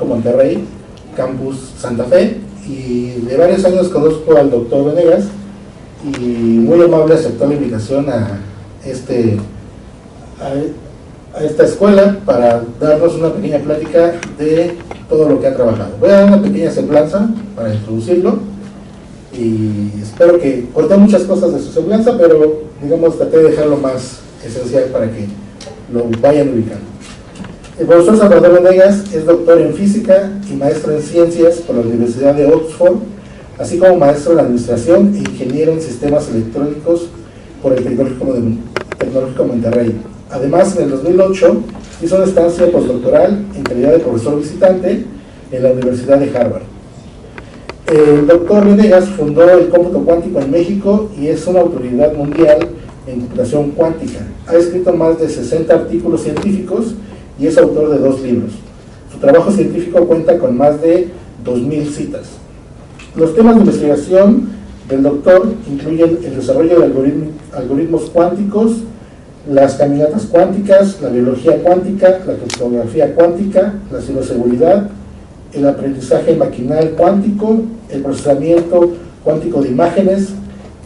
Tecnológico Monterrey, Campus Santa Fe, y de varios años conozco al doctor Venegas, y muy amable aceptó la invitación a esta escuela para darnos una pequeña plática de todo lo que ha trabajado. Voy a dar una pequeña semblanza para introducirlo, y espero que corté muchas cosas de su semblanza, pero digamos traté de dejar lo más esencial para que lo vayan ubicando. El profesor Salvador Venegas es doctor en física y maestro en ciencias por la Universidad de Oxford, así como maestro en administración e ingeniero en sistemas electrónicos por el Tecnológico Monterrey. Además, en el 2008 hizo una estancia postdoctoral en calidad de profesor visitante en la Universidad de Harvard. El doctor Venegas fundó el cómputo cuántico en México y es una autoridad mundial en computación cuántica. Ha escrito más de 60 artículos científicos y es autor de 2 libros. Su trabajo científico cuenta con más de 2000 citas. Los temas de investigación del doctor incluyen el desarrollo de algoritmos cuánticos, las caminatas cuánticas, la biología cuántica, la criptografía cuántica, la ciberseguridad, el aprendizaje maquinal cuántico, el procesamiento cuántico de imágenes,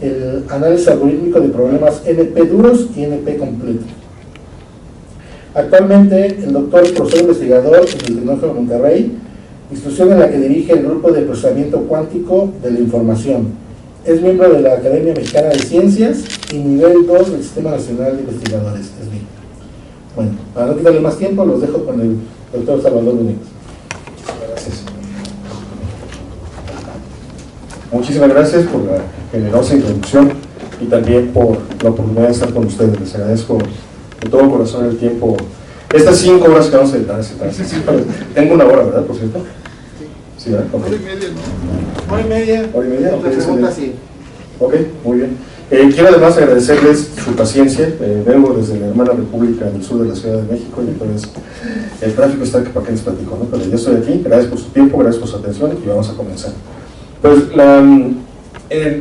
el análisis algorítmico de problemas NP duros y NP completo. Actualmente, el doctor es profesor investigador en el Tecnológico de Monterrey, institución en la que dirige el grupo de procesamiento cuántico de la información. Es miembro de la Academia Mexicana de Ciencias y nivel 2 del Sistema Nacional de Investigadores, SNI. Bueno, para no quitarle más tiempo, los dejo con el doctor Salvador Venegas. Gracias. Muchísimas gracias por la generosa introducción y también por la oportunidad de estar con ustedes. Les agradezco de todo corazón el tiempo. Estas 5 horas que vamos a dedicar. Tengo 1 hora, ¿verdad? Por cierto. Sí, ¿verdad? Okay. 1 hora y media, ¿no? 1 hora y media. 1 hora y media. Okay, pregunta, sí. Ok, muy bien. Quiero además agradecerles su paciencia. Vengo desde la hermana República del sur de la Ciudad de México y entonces el tráfico está que para qué les platico, ¿no? Pero yo estoy aquí. Gracias por su tiempo, gracias por su atención y vamos a comenzar. Pues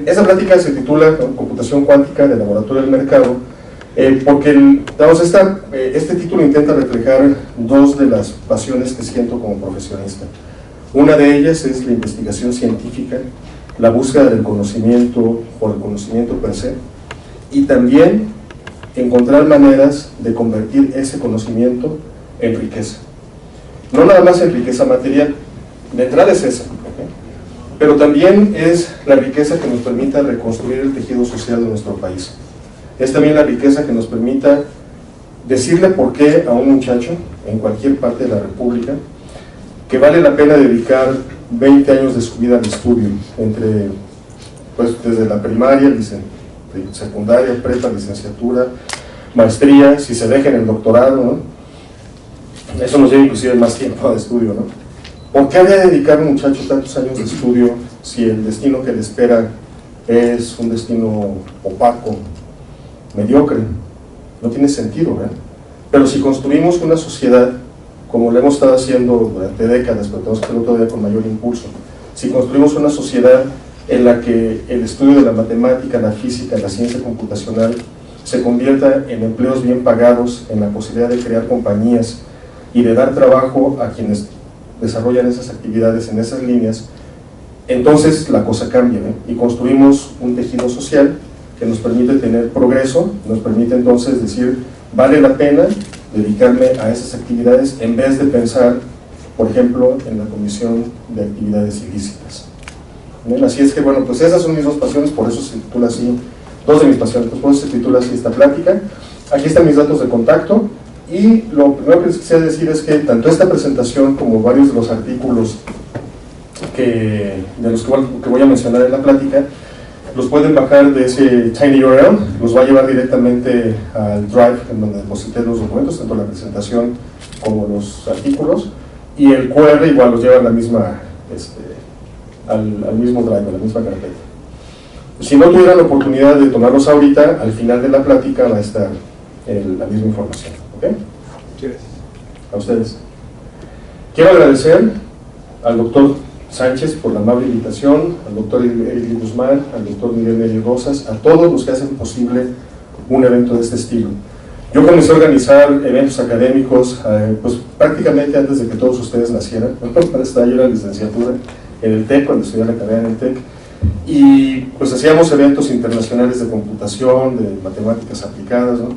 esa plática se titula, ¿no?, Computación cuántica del laboratorio del mercado, porque este título intenta reflejar 2 de las pasiones que siento como profesionista. Una de ellas es la investigación científica, la búsqueda del conocimiento por el conocimiento per se, y también encontrar maneras de convertir ese conocimiento en riqueza. No nada más en riqueza material, de entrada es esa, ¿okay?, pero también es la riqueza que nos permita reconstruir el tejido social de nuestro país. Es también la riqueza que nos permita decirle por qué a un muchacho en cualquier parte de la República que vale la pena dedicar 20 años de su vida al estudio, desde la primaria, secundaria, prepa, licenciatura, maestría, si se deja en el doctorado, ¿no? Eso nos lleva inclusive más tiempo de estudio, ¿no? ¿Por qué habría de dedicar un muchacho tantos años de estudio si el destino que le espera es un destino opaco, mediocre? No tiene sentido, ¿verdad? Pero si construimos una sociedad, como lo hemos estado haciendo durante décadas, pero tenemos que hacerlo todavía con mayor impulso, si construimos una sociedad en la que el estudio de la matemática, la física, la ciencia computacional se convierta en empleos bien pagados, en la posibilidad de crear compañías y de dar trabajo a quienes desarrollan esas actividades en esas líneas, entonces la cosa cambia, ¿eh? Y construimos un tejido social que nos permite tener progreso, nos permite entonces decir, vale la pena dedicarme a esas actividades en vez de pensar, por ejemplo, en la comisión de actividades ilícitas. ¿Bien? Así es que, bueno, pues esas son mis 2 pasiones, por eso se titula así, 2 de mis pasiones, pues por eso se titula así esta plática. Aquí están mis datos de contacto, y lo primero que les quisiera decir es que tanto esta presentación como varios de los artículos de los que voy a mencionar en la plática, los pueden bajar de ese Tiny URL, los va a llevar directamente al Drive en donde deposité los documentos, tanto la presentación como los artículos, y el QR igual los lleva a la misma, al mismo Drive, a la misma carpeta. Si no tuvieran la oportunidad de tomarlos ahorita, al final de la plática va a estar la misma información. ¿Ok? Gracias. A ustedes. Quiero agradecer al doctor Sánchez por la amable invitación, al doctor Eric Guzmán, al doctor Miguel Neri Rosas, a todos los que hacen posible un evento de este estilo. Yo comencé a organizar eventos académicos pues prácticamente antes de que todos ustedes nacieran. Para estar yo en la licenciatura en el TEC, cuando estudié la carrera en el TEC, y pues hacíamos eventos internacionales de computación, de matemáticas aplicadas, ¿no?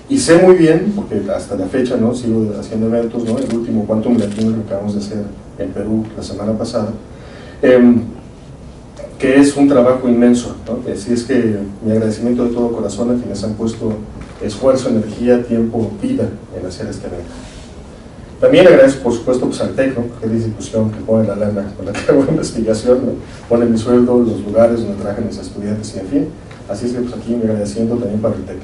Y sé muy bien, porque hasta la fecha, ¿no?, sigo haciendo eventos, ¿no? El último Quantum Latino que acabamos de hacer en Perú la semana pasada, que es un trabajo inmenso, ¿no? Así es que mi agradecimiento de todo corazón a quienes han puesto esfuerzo, energía, tiempo, vida en hacer este evento. También agradezco, por supuesto, pues, al TEC, ¿no?, que es la institución que pone la lana con la que hago investigación, ¿no?, pone mi sueldo, los lugares donde trabajan mis estudiantes y en fin. Así es que pues, aquí mi agradecimiento también para el TEC.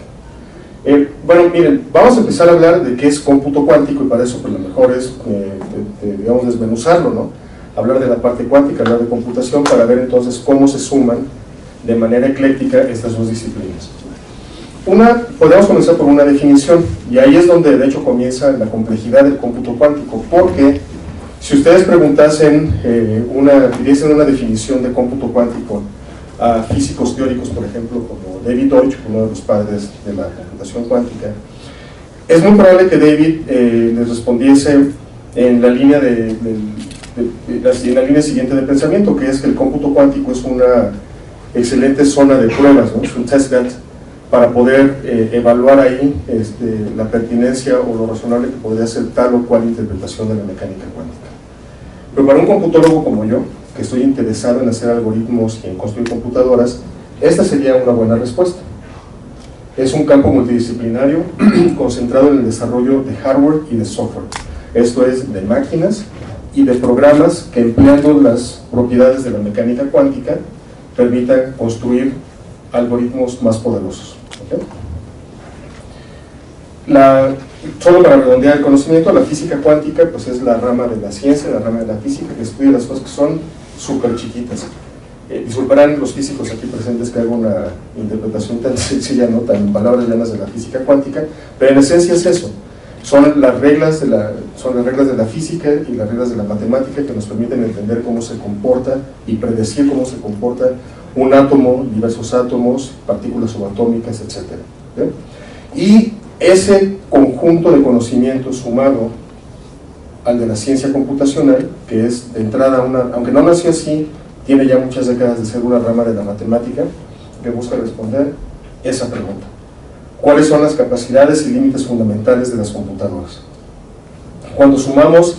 Bueno, miren, vamos a empezar a hablar de qué es cómputo cuántico, y para eso pues lo mejor es, digamos, desmenuzarlo, ¿no? Hablar de la parte cuántica, hablar de computación, para ver entonces cómo se suman de manera ecléctica estas dos disciplinas. Podemos comenzar por una definición, y ahí es donde de hecho comienza la complejidad del cómputo cuántico, porque si ustedes preguntasen, pidiesen una definición de cómputo cuántico a físicos teóricos, por ejemplo, como David Deutsch, uno de los padres de la computación cuántica, es muy probable que David les respondiese en la línea siguiente de pensamiento, que es que el cómputo cuántico es una excelente zona de pruebas, ¿no? Es un testbed para poder evaluar ahí la pertinencia o lo razonable que podría ser tal o cual interpretación de la mecánica cuántica. Pero para un computólogo como yo, que estoy interesado en hacer algoritmos y en construir computadoras, esta sería una buena respuesta. Es un campo multidisciplinario concentrado en el desarrollo de hardware y de software. Esto es, de máquinas y de programas que, empleando las propiedades de la mecánica cuántica, permitan construir algoritmos más poderosos. ¿Okay? Solo para redondear el conocimiento, la física cuántica pues es la rama de la ciencia, la rama de la física, que estudia las cosas que son súper chiquitas. Disculparán los físicos aquí presentes que hago una interpretación tan sencilla, no tan en palabras llanas de la física cuántica, pero en esencia es eso. Son las reglas de la física y las reglas de la matemática que nos permiten entender cómo se comporta y predecir cómo se comporta un átomo, diversos átomos, partículas subatómicas, etc. Y ese conjunto de conocimientos sumado al de la ciencia computacional, que es de entrada aunque no nació así, tiene ya muchas décadas de ser una rama de la matemática, que busca responder esa pregunta. ¿Cuáles son las capacidades y límites fundamentales de las computadoras? Cuando sumamos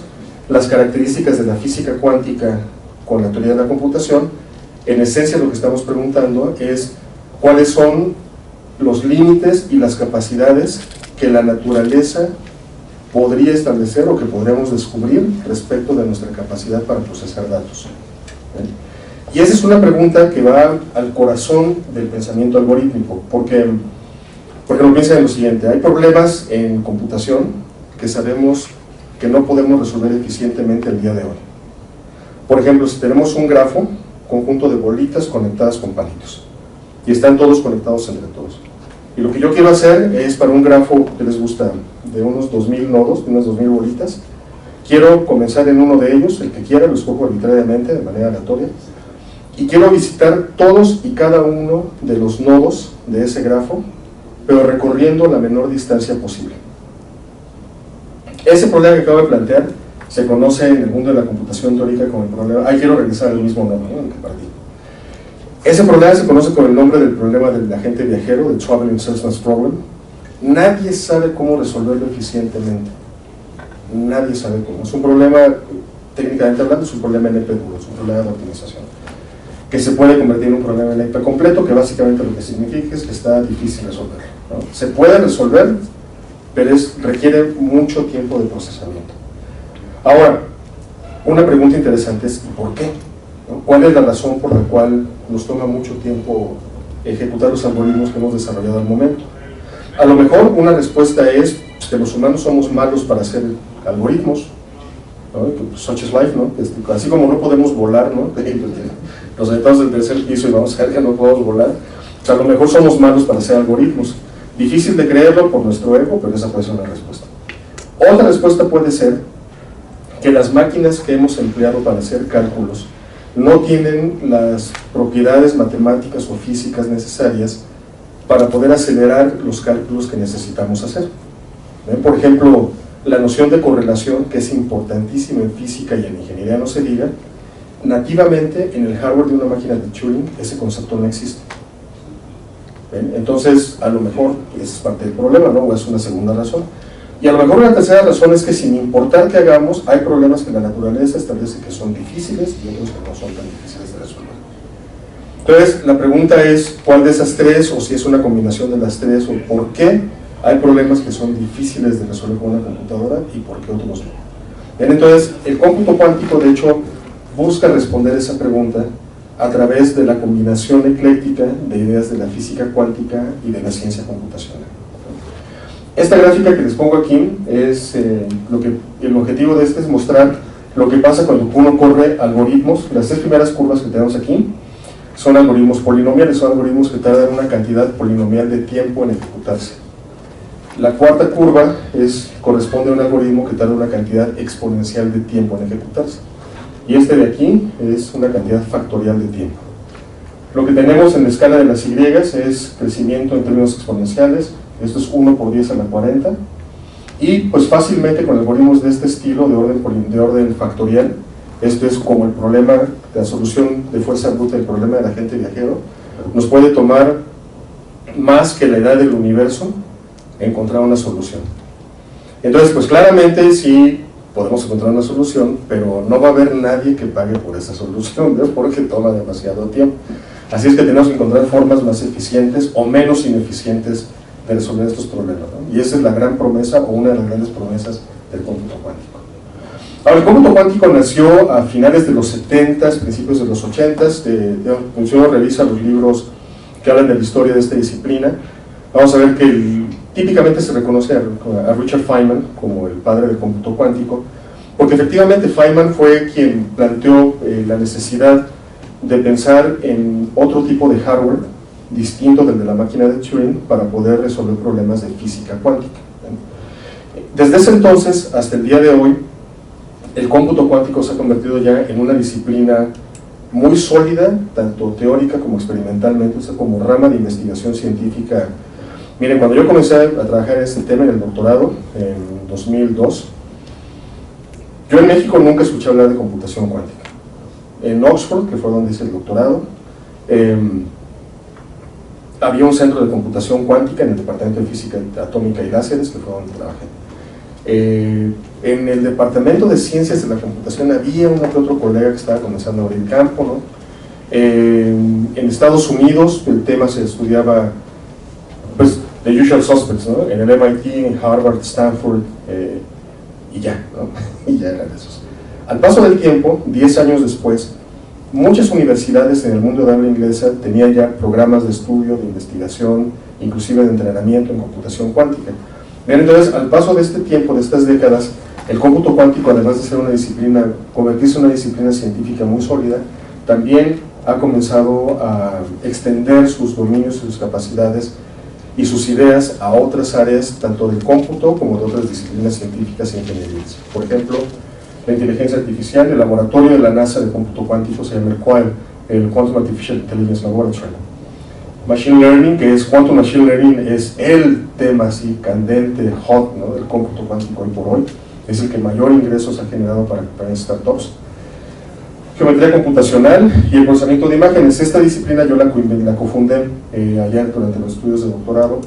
las características de la física cuántica con la teoría de la computación, en esencia lo que estamos preguntando es cuáles son los límites y las capacidades que la naturaleza podría establecer o que podríamos descubrir respecto de nuestra capacidad para procesar datos. Y esa es una pregunta que va al corazón del pensamiento algorítmico, porque lo piensa en lo siguiente: hay problemas en computación que sabemos que no podemos resolver eficientemente el día de hoy. Por ejemplo, si tenemos un grafo, conjunto de bolitas conectadas con palitos, y están todos conectados entre todos. Y lo que yo quiero hacer es, para un grafo que les gusta, de unos 2000 nodos, de unas 2000 bolitas, quiero comenzar en uno de ellos, el que quiera, lo escojo arbitrariamente, de manera aleatoria, y quiero visitar todos y cada uno de los nodos de ese grafo, pero recorriendo la menor distancia posible. Ese problema que acabo de plantear se conoce en el mundo de la computación teórica como el problema, quiero regresar al mismo nodo, ¿no?, en el que partí. Ese problema se conoce con el nombre del problema del agente viajero, del Traveling Salesman's Problem. Nadie sabe cómo resolverlo eficientemente. Nadie sabe cómo. Es un problema, técnicamente hablando, es un problema NP duro, es un problema de optimización, que se puede convertir en un problema NP completo, que básicamente lo que significa es que está difícil resolver, ¿no? Se puede resolver, pero requiere mucho tiempo de procesamiento. Ahora, una pregunta interesante es: ¿por qué? ¿No? ¿Cuál es la razón por la cual nos toma mucho tiempo ejecutar los algoritmos que hemos desarrollado al momento? A lo mejor una respuesta es que los humanos somos malos para hacer algoritmos, ¿no? Such is life, ¿no? Así como no podemos volar, ¿no? Nos aventamos del tercer piso y vamos a ver que no podemos volar. O sea, a lo mejor somos malos para hacer algoritmos. Difícil de creerlo por nuestro ego, pero esa puede ser una respuesta. Otra respuesta puede ser que las máquinas que hemos empleado para hacer cálculos no tienen las propiedades matemáticas o físicas necesarias para poder acelerar los cálculos que necesitamos hacer. Por ejemplo, la noción de correlación, que es importantísima en física y en ingeniería, no se diga, nativamente en el hardware de una máquina de Turing ese concepto no existe. Entonces, a lo mejor esa es parte del problema, ¿no? O es una segunda razón. Y a lo mejor una tercera razón es que sin importar qué hagamos, hay problemas que la naturaleza establece que son difíciles y otros que no son tan difíciles de resolver. Entonces, la pregunta es, ¿cuál de esas tres, o si es una combinación de las tres, o por qué hay problemas que son difíciles de resolver con una computadora y por qué otros no? Bien, entonces, el cómputo cuántico, de hecho, busca responder esa pregunta a través de la combinación ecléctica de ideas de la física cuántica y de la ciencia computacional. Esta gráfica que les pongo aquí es el objetivo de este es mostrar lo que pasa cuando uno corre algoritmos. Las tres primeras curvas que tenemos aquí son algoritmos polinomiales, son algoritmos que tardan una cantidad polinomial de tiempo en ejecutarse. La cuarta curva corresponde a un algoritmo que tarda una cantidad exponencial de tiempo en ejecutarse. Y este de aquí es una cantidad factorial de tiempo. Lo que tenemos en la escala de las Y es crecimiento en términos exponenciales. Esto es 1 por 10 a la 40. Y pues fácilmente con algoritmos de este estilo, de orden factorial, esto es como el problema, la solución de fuerza bruta del problema del agente viajero, nos puede tomar más que la edad del universo encontrar una solución. Entonces, pues claramente sí podemos encontrar una solución, pero no va a haber nadie que pague por esa solución, ¿no? Porque toma demasiado tiempo. Así es que tenemos que encontrar formas más eficientes o menos ineficientes de resolver estos problemas, ¿no? Y esa es la gran promesa, o una de las grandes promesas del cómputo cuántico. Ahora, el cómputo cuántico nació a finales de los 70s, principios de los 80s. Si uno revisa los libros que hablan de la historia de esta disciplina, vamos a ver que típicamente se reconoce a Richard Feynman como el padre del cómputo cuántico, porque efectivamente Feynman fue quien planteó la necesidad de pensar en otro tipo de hardware distinto del de la máquina de Turing para poder resolver problemas de física cuántica. Desde ese entonces hasta el día de hoy, el cómputo cuántico se ha convertido ya en una disciplina muy sólida, tanto teórica como experimentalmente, o sea, como rama de investigación científica. Miren, cuando yo comencé a trabajar en este tema en el doctorado, en 2002, yo en México nunca escuché hablar de computación cuántica. En Oxford, que fue donde hice el doctorado, había un centro de computación cuántica en el departamento de física atómica y láseres, que fue donde trabajé. En el departamento de ciencias de la computación había uno que otro colega que estaba comenzando a abrir campo, ¿no? En Estados Unidos el tema se estudiaba, pues, the usual suspects, ¿no? En el MIT, en Harvard, Stanford, y ya, ¿no? Y ya eran esos. Al paso del tiempo, 10 años después, muchas universidades en el mundo de habla inglesa tenían ya programas de estudio, de investigación, inclusive de entrenamiento en computación cuántica. Bien, entonces, al paso de este tiempo, de estas décadas, el cómputo cuántico, además de ser una disciplina, convertirse en una disciplina científica muy sólida, también ha comenzado a extender sus dominios y sus capacidades y sus ideas a otras áreas, tanto del cómputo como de otras disciplinas científicas e ingenierías. Por ejemplo, la inteligencia artificial, el laboratorio de la NASA de cómputo cuántico se llama el QUAL, el Quantum Artificial Intelligence Laboratory. Machine Learning, que es Quantum Machine Learning, es el tema así candente, hot, ¿no?, del cómputo cuántico hoy por hoy. Es el que mayor ingresos ha generado para startups. Geometría computacional y el procesamiento de imágenes. Esta disciplina yo la cofundé ayer durante los estudios de doctorado.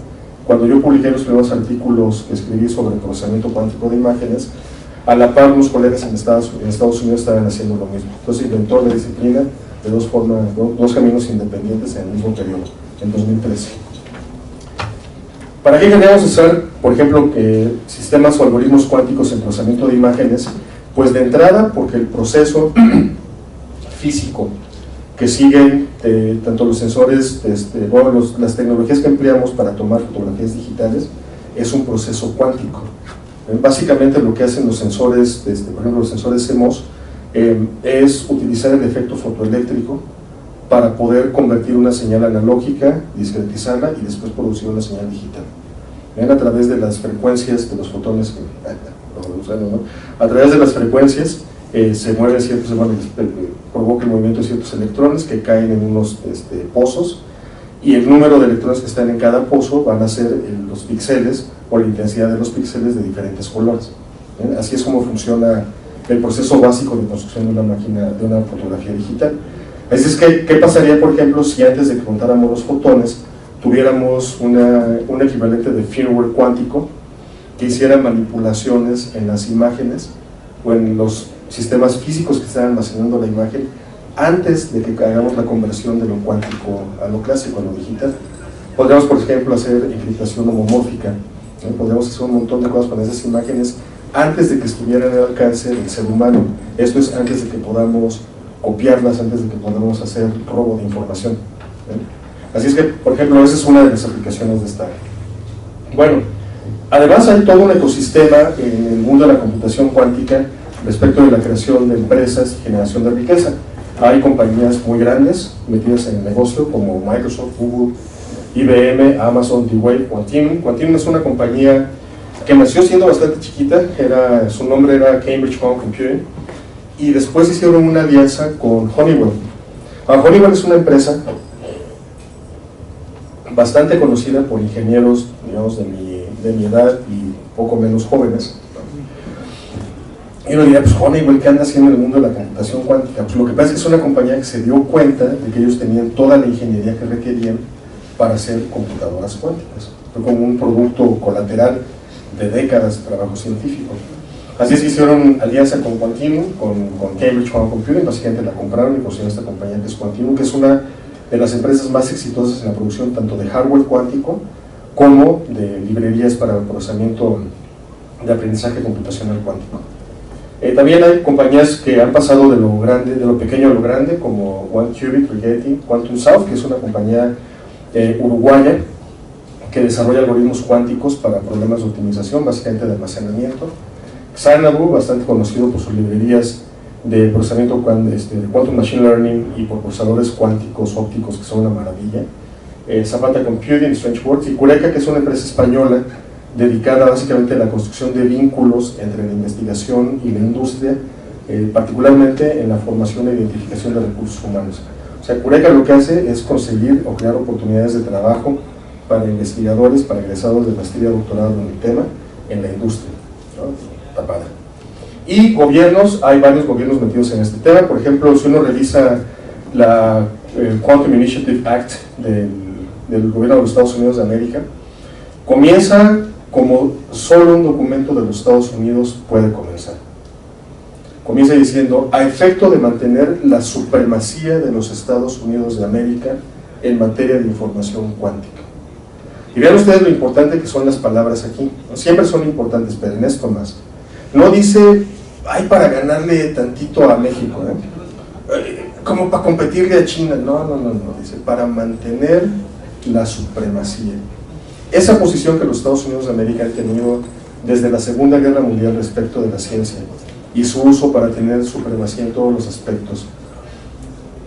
Cuando yo publiqué los primeros artículos que escribí sobre el procesamiento cuántico de imágenes, a la par unos colegas en Estados Unidos estaban haciendo lo mismo. Entonces inventó la disciplina de dos caminos independientes en el mismo periodo, en 2013. ¿Para qué queríamos usar, por ejemplo, sistemas o algoritmos cuánticos en procesamiento de imágenes? Pues de entrada, porque el proceso físico que siguen tanto los sensores, las tecnologías que empleamos para tomar fotografías digitales, es un proceso cuántico. Básicamente lo que hacen los sensores, por ejemplo los sensores CMOS, es utilizar el efecto fotoeléctrico para poder convertir una señal analógica, discretizarla y después producir una señal digital. ¿Ven? A través de las frecuencias de los fotones, ¿no? A través de las frecuencias provoca el movimiento de ciertos electrones que caen en unos pozos y el número de electrones que están en cada pozo van a ser los píxeles o la intensidad de los píxeles de diferentes colores. ¿Bien? Así es como funciona el proceso básico de construcción de una máquina, de una fotografía digital. Así es que, ¿qué pasaría, por ejemplo, si antes de que contáramos los fotones tuviéramos un equivalente de firmware cuántico que hiciera manipulaciones en las imágenes o en los sistemas físicos que están almacenando la imagen antes de que hagamos la conversión de lo cuántico a lo clásico, a lo digital? Podríamos, por ejemplo, hacer encriptación homomórfica, ¿no? Podríamos hacer un montón de cosas con esas imágenes antes de que estuvieran al alcance del ser humano. Esto es antes de que podamos copiarlas, antes de que podamos hacer robo de información, ¿eh? Así es que, por ejemplo, esa es una de las aplicaciones de esta. Bueno, además hay todo un ecosistema en el mundo de la computación cuántica respecto de la creación de empresas y generación de riqueza. Hay compañías muy grandes metidas en el negocio como Microsoft, Google, IBM, Amazon, D-Wave, Quantinuum. Quantinuum es una compañía que nació siendo bastante chiquita, su nombre era Cambridge Quantum Computing, y después hicieron una alianza con Honeywell. Honeywell es una empresa bastante conocida por ingenieros, digamos, de mi edad y poco menos jóvenes. Y uno diría, pues Honeywell, ¿qué anda haciendo en el mundo de la computación cuántica? Pues lo que pasa es que es una compañía que se dio cuenta de que ellos tenían toda la ingeniería que requerían para hacer computadoras cuánticas. Fue como un producto colateral de décadas de trabajo científico. Así es que hicieron alianza con Quantinuum, con Cambridge Quantum Computing, básicamente la compraron y construyeron esta compañía que es Quantinuum, que es una de las empresas más exitosas en la producción tanto de hardware cuántico como de librerías para el procesamiento de aprendizaje computacional cuántico. También hay compañías que han pasado de lo grande, de lo pequeño a lo grande, como OneQubit, Rigetti, Quantum South, que es una compañía uruguaya que desarrolla algoritmos cuánticos para problemas de optimización, básicamente de almacenamiento. Xanadu, bastante conocido por sus librerías de procesamiento de Quantum Machine Learning y por procesadores cuánticos ópticos que son una maravilla. Zapata Computing, StrangeWorks, y Cureca, que es una empresa española dedicada básicamente a la construcción de vínculos entre la investigación y la industria, particularmente en la formación e identificación de recursos humanos. O sea, Cureca lo que hace es conseguir o crear oportunidades de trabajo para investigadores, para egresados de maestría, doctorado en el tema, en la industria, ¿no? Está padre. Y gobiernos, hay varios gobiernos metidos en este tema. Por ejemplo, si uno revisa la Quantum Initiative Act del gobierno de los Estados Unidos de América, comienza como solo un documento de los Estados Unidos puede comenzar. Comienza diciendo, a efecto de mantener la supremacía de los Estados Unidos de América en materia de información cuántica. Y vean ustedes lo importante que son las palabras aquí. Siempre son importantes, pero en esto más. No dice, ay, para ganarle tantito a México, como para competirle a China. No, dice, para mantener la supremacía. Esa posición que los Estados Unidos de América han tenido desde la Segunda Guerra Mundial respecto de la ciencia y su uso para tener supremacía en todos los aspectos,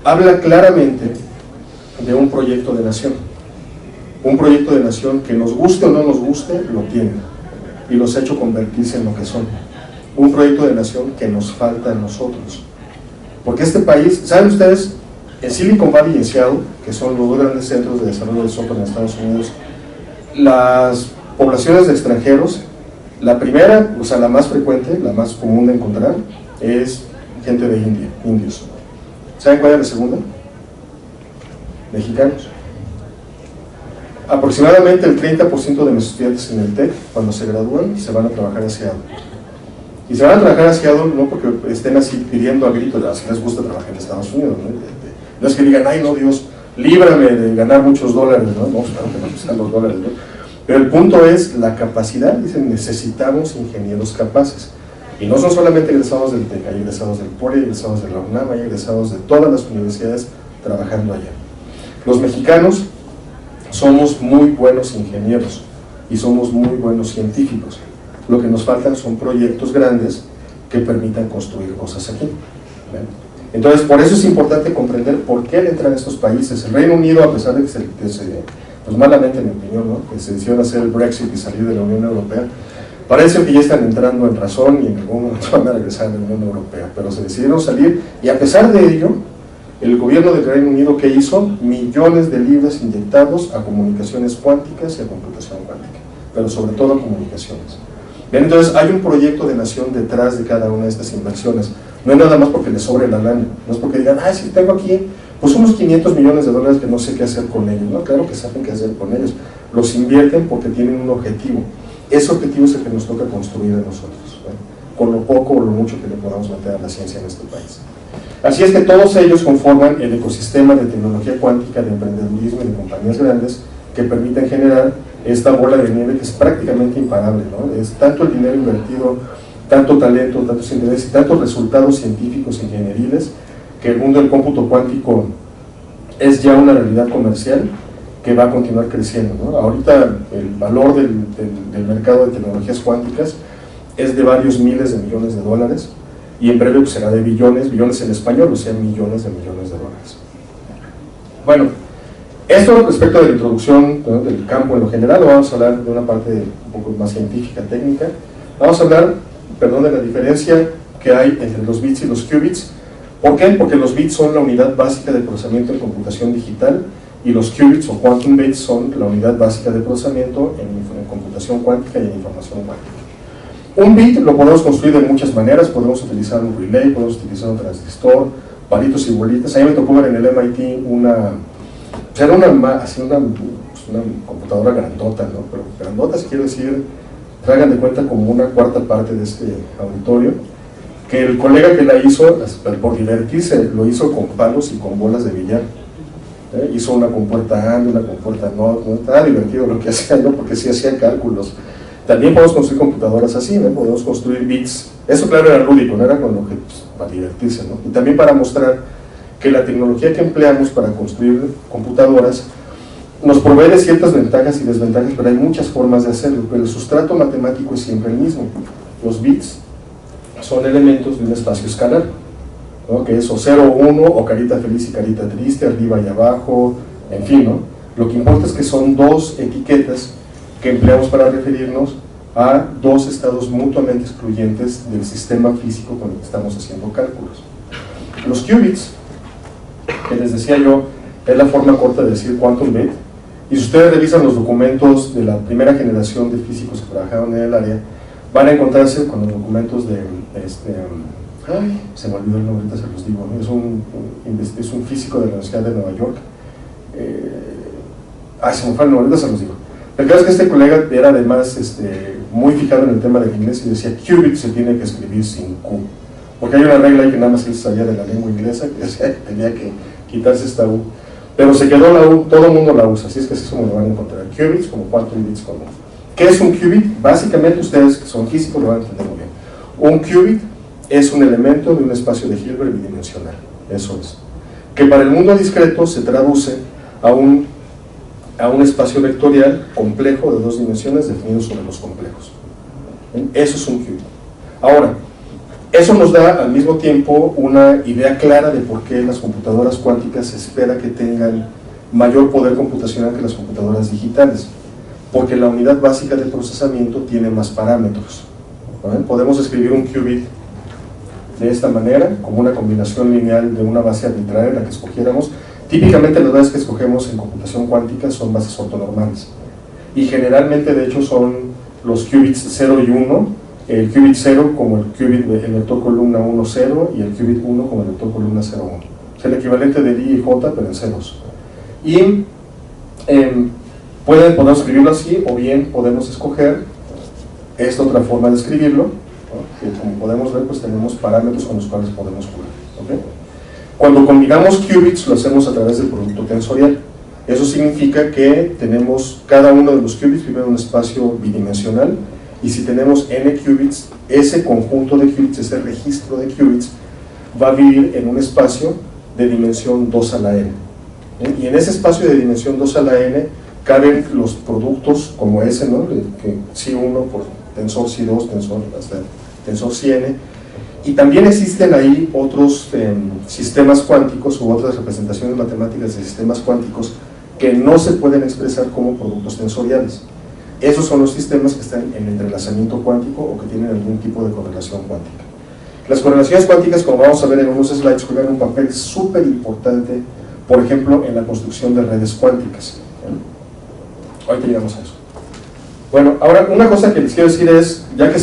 habla claramente de un proyecto de nación. Un proyecto de nación que nos guste o no nos guste, lo tiene y los ha hecho convertirse en lo que son. Un proyecto de nación que nos falta a nosotros. Porque este país, ¿saben ustedes? En Silicon Valley y en Seattle, que son los dos grandes centros de desarrollo de software en Estados Unidos, las poblaciones de extranjeros, la primera, o sea, la más frecuente, la más común de encontrar, es gente de India, indios. ¿Saben cuál es la segunda? Mexicanos. Aproximadamente el 30% de mis estudiantes en el TEC, cuando se gradúan, se van a trabajar a Seattle. Y se van a trabajar a Seattle no porque estén así pidiendo a gritos, así les gusta trabajar en Estados Unidos, no es que digan, ay no, Dios, líbrame de ganar muchos dólares, ¿no? No, claro que no están los dólares, ¿no? Pero el punto es la capacidad. Dicen, necesitamos ingenieros capaces. Y no son solamente egresados del TEC, hay egresados del POLI, hay egresados de la UNAM, hay egresados de todas las universidades trabajando allá. Los mexicanos somos muy buenos ingenieros y somos muy buenos científicos. Lo que nos faltan son proyectos grandes que permitan construir cosas aquí. ¿Ven? Entonces, por eso es importante comprender por qué le entran estos países. El Reino Unido, a pesar de que pues malamente en mi opinión, ¿no?, que se decidieron hacer el Brexit y salir de la Unión Europea, parece que ya están entrando en razón y en algún momento van a regresar a la Unión Europea, pero se decidieron salir y a pesar de ello, El gobierno del Reino Unido, ¿qué hizo? Millones de libras inyectados a comunicaciones cuánticas y a computación cuántica, pero sobre todo a comunicaciones. Bien, entonces hay un proyecto de nación detrás de cada una de estas inversiones. No es nada más porque les sobre la lana, no es porque digan, ay, si tengo aquí pues unos 500 millones de dólares que no sé qué hacer con ellos. No, claro que saben qué hacer con ellos. Los invierten porque tienen un objetivo. Ese objetivo es el que nos toca construir a nosotros, ¿no? Con lo poco o lo mucho que le podamos meter a la ciencia en este país. Así es que todos ellos conforman el ecosistema de tecnología cuántica, de emprendedurismo y de compañías grandes que permiten generar esta bola de nieve que es prácticamente imparable, ¿no? Es tanto el dinero invertido, tanto talento, tantos intereses y tantos resultados científicos e ingenieriles que el mundo del cómputo cuántico es ya una realidad comercial que va a continuar creciendo, ¿no? Ahorita el valor del mercado de tecnologías cuánticas es de varios miles de millones de dólares y en breve pues, será de billones, billones en español, o sea, millones de dólares. Bueno, esto respecto de la introducción, ¿no?, del campo en lo general. Vamos a hablar de una parte un poco más científica, técnica. Vamos a hablar, de la diferencia que hay entre los bits y los qubits. ¿Por qué? Porque los bits son la unidad básica de procesamiento en computación digital y los qubits o quantum bits son la unidad básica de procesamiento en computación cuántica y en información cuántica. Un bit lo podemos construir de muchas maneras. Podemos utilizar un relay, podemos utilizar un transistor, palitos y bolitas. A mí me tocó ver en el MIT una computadora grandota, ¿no? Pero grandota, si quiero decir, hagan de cuenta como una cuarta parte de este auditorio, que el colega que la hizo, por divertirse, lo hizo con palos y con bolas de billar. Hizo una compuerta AND, una compuerta NOT, ¿no? Estaba divertido lo que hacía, ¿no? Porque sí hacía cálculos. También podemos construir computadoras así, ¿no? Podemos construir bits. Eso, claro, era lúdico, no era con lo que, pues, para divertirse, ¿no? Y también para mostrar que la tecnología que empleamos para construir computadoras nos provee de ciertas ventajas y desventajas, pero hay muchas formas de hacerlo. Pero el sustrato matemático es siempre el mismo. Los bits son elementos de un espacio escalar, ¿no? Que es o 0 o 1, o carita feliz y carita triste, arriba y abajo, en fin, ¿no? Lo que importa es que son dos etiquetas que empleamos para referirnos a dos estados mutuamente excluyentes del sistema físico con el que estamos haciendo cálculos. Los qubits, que les decía yo, es la forma corta de decir quantum bit, y si ustedes revisan los documentos de la primera generación de físicos que trabajaron en el área, van a encontrarse con los documentos de se me olvidó el nombre, ahorita se los digo, ¿no? Es un físico de la Universidad de Nueva York, se me fue el nombre, ahorita se los digo. La verdad es que este colega era además muy fijado en el tema del inglés y decía qubit se tiene que escribir sin Q, porque hay una regla ahí que nada más él sabía de la lengua inglesa, que decía que tenía que quitarse esta U, pero se quedó la U, todo el mundo la usa, así es que así como lo van a encontrar, qubits como quantum bits como. ¿Qué es un qubit? Básicamente ustedes que son físicos lo van a entender muy bien. Un qubit es un elemento de un espacio de Hilbert bidimensional, eso es, que para el mundo discreto se traduce a un espacio vectorial complejo de dos dimensiones definido sobre los complejos. Eso es un qubit. Ahora, eso nos da al mismo tiempo una idea clara de por qué las computadoras cuánticas se espera que tengan mayor poder computacional que las computadoras digitales, porque la unidad básica de procesamiento tiene más parámetros. ¿Vale? Podemos escribir un qubit de esta manera, como una combinación lineal de una base arbitraria, la que escogiéramos. Típicamente las bases que escogemos en computación cuántica son bases ortonormales, y generalmente de hecho son los qubits 0 y 1, el qubit 0 como el qubit el vector columna 1, 0, y el qubit 1 como el vector columna 0, 1. Es el equivalente de I y J, pero en ceros. Y podemos escribirlo así, o bien podemos escoger esta otra forma de escribirlo, ¿no? Que como podemos ver, pues tenemos parámetros con los cuales podemos jugar, ¿okay? Cuando combinamos qubits lo hacemos a través del producto tensorial. Eso significa que tenemos cada uno de los qubits vive en un espacio bidimensional, y si tenemos n qubits, ese conjunto de qubits, ese registro de qubits, va a vivir en un espacio de dimensión 2 a la n. Y en ese espacio de dimensión 2 a la n caben los productos como ese, ¿no? Que Ψ1 por tensor Ψ2, tensor Ψn, y también existen ahí otros sistemas cuánticos u otras representaciones matemáticas de sistemas cuánticos que no se pueden expresar como productos tensoriales. Esos son los sistemas que están en entrelazamiento cuántico o que tienen algún tipo de correlación cuántica. Las correlaciones cuánticas, como vamos a ver en unos slides, juegan un papel súper importante, por ejemplo, en la construcción de redes cuánticas. Ahorita llegamos a eso. Bueno, ahora una cosa que les quiero decir es, ya que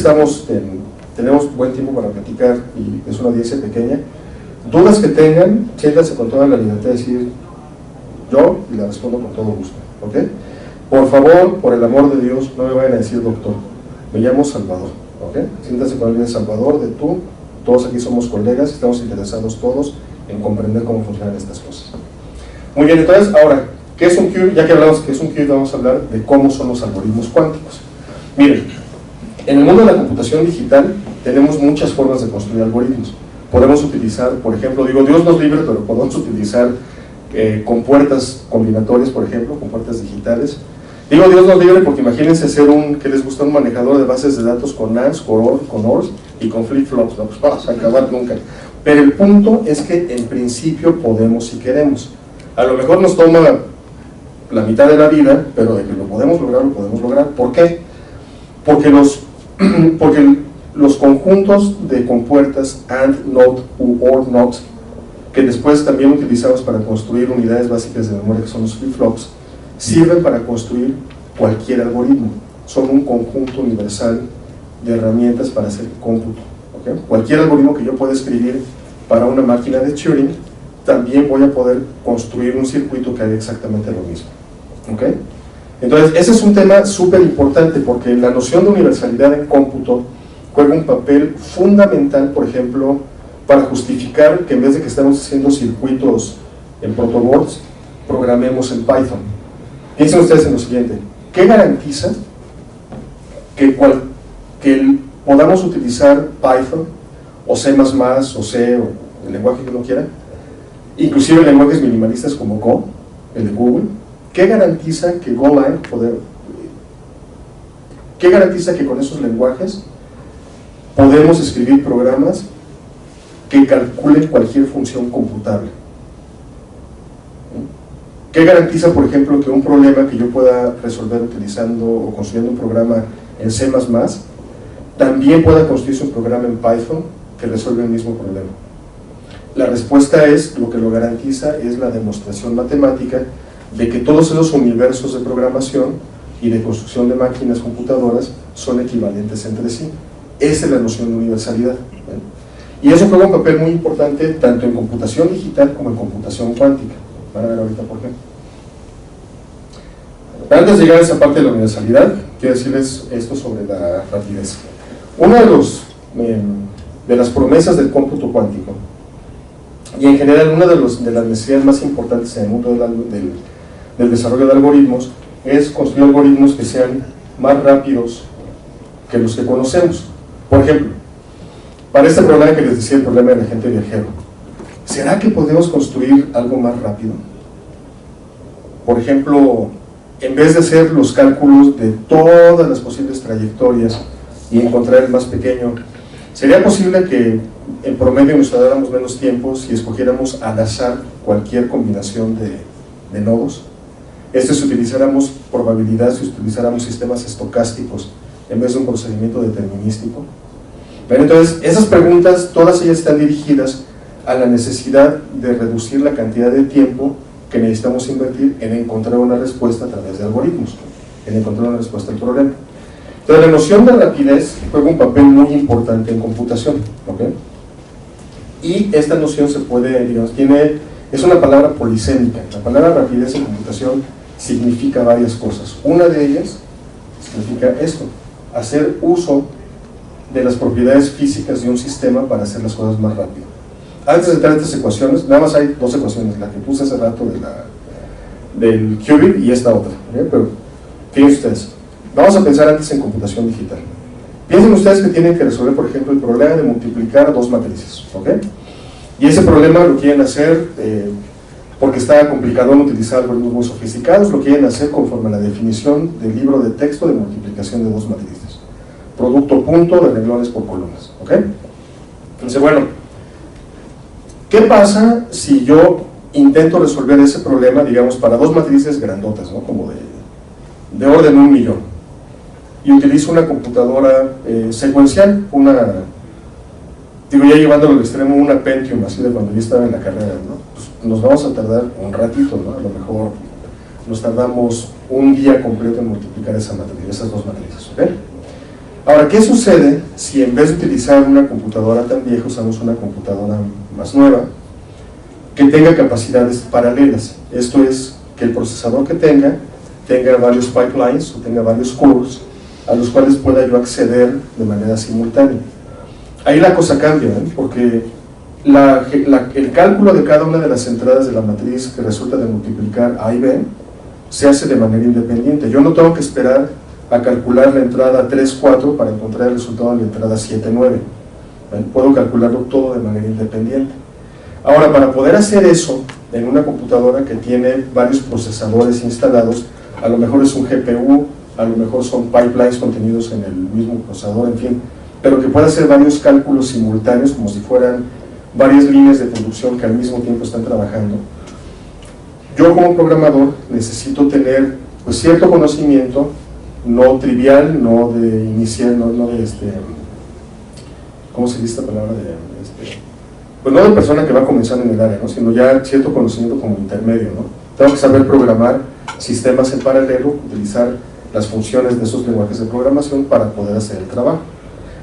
tenemos buen tiempo para platicar y es una audiencia pequeña, dudas que tengan, siéntanse con toda la libertad de decir yo y la respondo con todo gusto, ¿ok? Por favor, por el amor de Dios, no me vayan a decir doctor, me llamo Salvador, ¿ok? Siéntanse con el de Salvador, de tú, todos aquí somos colegas, estamos interesados todos en comprender cómo funcionan estas cosas. Muy bien, entonces, ahora, ¿qué es un qubit? Ya que hablamos que es un qubit, vamos a hablar de cómo son los algoritmos cuánticos. Miren, en el mundo de la computación digital tenemos muchas formas de construir algoritmos. Podemos utilizar, por ejemplo, digo, Dios nos libre, pero podemos utilizar compuertas combinatorias, por ejemplo, compuertas digitales. Digo Dios nos libre porque imagínense ser que les gusta un manejador de bases de datos con ANDs, con ORs y con flip-flops, no, pues vamos a acabar nunca. Pero el punto es que en principio podemos si queremos. A lo mejor nos toma la mitad de la vida, pero de que lo podemos lograr. ¿Por qué? Porque los conjuntos de compuertas AND, NOT u OR, NOT, que después también utilizamos para construir unidades básicas de memoria, que son los flip-flops, sirven para construir cualquier algoritmo. Son un conjunto universal de herramientas para hacer cómputo, ¿okay? Cualquier algoritmo que yo pueda escribir para una máquina de Turing, también voy a poder construir un circuito que haga exactamente lo mismo, ¿okay? Entonces, ese es un tema súper importante porque la noción de universalidad en cómputo juega un papel fundamental, por ejemplo, para justificar que en vez de que estemos haciendo circuitos en protoboards, programemos en Python. Piensen ustedes en lo siguiente: ¿qué garantiza que podamos utilizar Python o C++ o C o el lenguaje que uno quiera, inclusive lenguajes minimalistas como Go, el de Google? ¿Qué garantiza que Golang qué garantiza que con esos lenguajes podemos escribir programas que calculen cualquier función computable? ¿Qué garantiza, por ejemplo, que un problema que yo pueda resolver utilizando o construyendo un programa en C++ también pueda construirse un programa en Python que resuelve el mismo problema? La respuesta es, lo que lo garantiza es la demostración matemática de que todos esos universos de programación y de construcción de máquinas computadoras son equivalentes entre sí. Esa es la noción de universalidad. Y eso juega un papel muy importante tanto en computación digital como en computación cuántica. Van a ver ahorita por qué. Antes de llegar a esa parte de la universalidad, quiero decirles esto sobre la rapidez. Una de las promesas del cómputo cuántico, y en general una de las necesidades más importantes en el mundo del desarrollo de algoritmos, es construir algoritmos que sean más rápidos que los que conocemos. Por ejemplo, para este problema que les decía, el problema del agente viajero, ¿será que podemos construir algo más rápido? Por ejemplo, en vez de hacer los cálculos de todas las posibles trayectorias y encontrar el más pequeño, ¿sería posible que en promedio nos tardáramos menos tiempo si escogiéramos al azar cualquier combinación de nodos? Si utilizáramos probabilidad, si utilizáramos sistemas estocásticos en vez de un procedimiento determinístico. Pero entonces, esas preguntas, todas ellas están dirigidas a la necesidad de reducir la cantidad de tiempo que necesitamos invertir en encontrar una respuesta a través de algoritmos, en encontrar una respuesta al problema. Entonces, la noción de rapidez juega un papel muy importante en computación, ¿ok? Y esta noción se puede, digamos, es una palabra polisémica. La palabra rapidez en computación significa varias cosas. Una de ellas significa esto: hacer uso de las propiedades físicas de un sistema para hacer las cosas más rápido. Antes de entrar a estas ecuaciones, nada más hay dos ecuaciones, la que puse hace rato del qubit y esta otra, ¿okay? Pero fíjense ustedes, vamos a pensar antes en computación digital. Piensen ustedes que tienen que resolver, por ejemplo, el problema de multiplicar dos matrices, ¿ok? Y ese problema lo quieren hacer porque está complicado en utilizar algoritmos muy sofisticados, lo quieren hacer conforme a la definición del libro de texto de multiplicación de dos matrices: producto punto de renglones por columnas, ¿ok? Entonces, bueno, ¿qué pasa si yo intento resolver ese problema, digamos, para dos matrices grandotas, ¿no? Como de orden 1.000.000, y utilizo una computadora secuencial, digo, ya llevándolo al extremo, una Pentium, así de cuando yo estaba en la carrera, ¿no? Pues nos vamos a tardar un ratito, ¿no? A lo mejor nos tardamos un día completo en multiplicar esas dos matrices, ¿ok? Ahora, ¿qué sucede si en vez de utilizar una computadora tan vieja usamos una computadora más nueva que tenga capacidades paralelas? Esto es, que el procesador que tenga varios pipelines o tenga varios cores a los cuales pueda yo acceder de manera simultánea. Ahí la cosa cambia, ¿eh? Porque el cálculo de cada una de las entradas de la matriz que resulta de multiplicar A y B se hace de manera independiente. Yo no tengo que esperar a calcular la entrada 3, 4 para encontrar el resultado de la entrada 7, 9. Puedo calcularlo todo de manera independiente. Ahora, para poder hacer eso en una computadora que tiene varios procesadores instalados, a lo mejor es un GPU, a lo mejor son pipelines contenidos en el mismo procesador, en fin, pero que pueda hacer varios cálculos simultáneos como si fueran varias líneas de producción que al mismo tiempo están trabajando. Yo como programador necesito tener pues cierto conocimiento, no trivial, no de inicial, no de ¿cómo se dice esta palabra? Pues no de persona que va comenzando en el área, ¿no? Sino ya cierto conocimiento como intermedio, ¿no? Tengo que saber programar sistemas en paralelo, utilizar las funciones de esos lenguajes de programación para poder hacer el trabajo.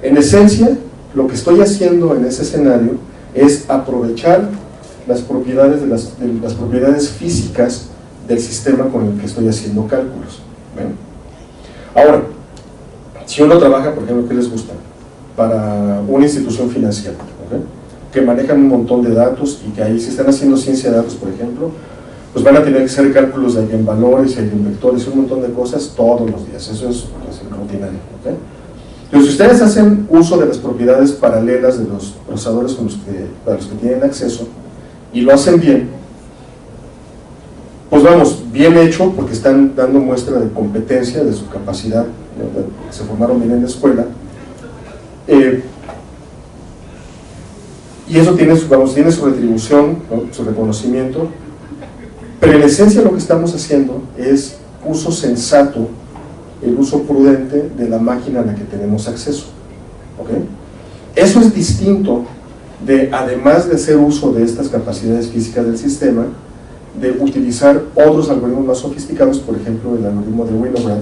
En esencia, lo que estoy haciendo en ese escenario es aprovechar las propiedades las propiedades físicas del sistema con el que estoy haciendo cálculos. ¿Ven? Ahora, si uno trabaja, por ejemplo, ¿qué les gusta? Para una institución financiera, ¿okay? Que manejan un montón de datos y que ahí si están haciendo ciencia de datos, por ejemplo, pues van a tener que hacer cálculos de eigenvalores, eigenvectores y un montón de cosas todos los días. Eso es rutinario, ¿okay? Pero si ustedes hacen uso de las propiedades paralelas de los procesadores para los que tienen acceso y lo hacen bien, pues vamos, bien hecho, porque están dando muestra de competencia, de su capacidad, se formaron bien en la escuela, y eso tiene su retribución, ¿no? Su reconocimiento, pero en esencia lo que estamos haciendo es uso sensato, el uso prudente de la máquina a la que tenemos acceso, ¿ok? Eso es distinto de, además de hacer uso de estas capacidades físicas del sistema, de utilizar otros algoritmos más sofisticados, por ejemplo el algoritmo de Winograd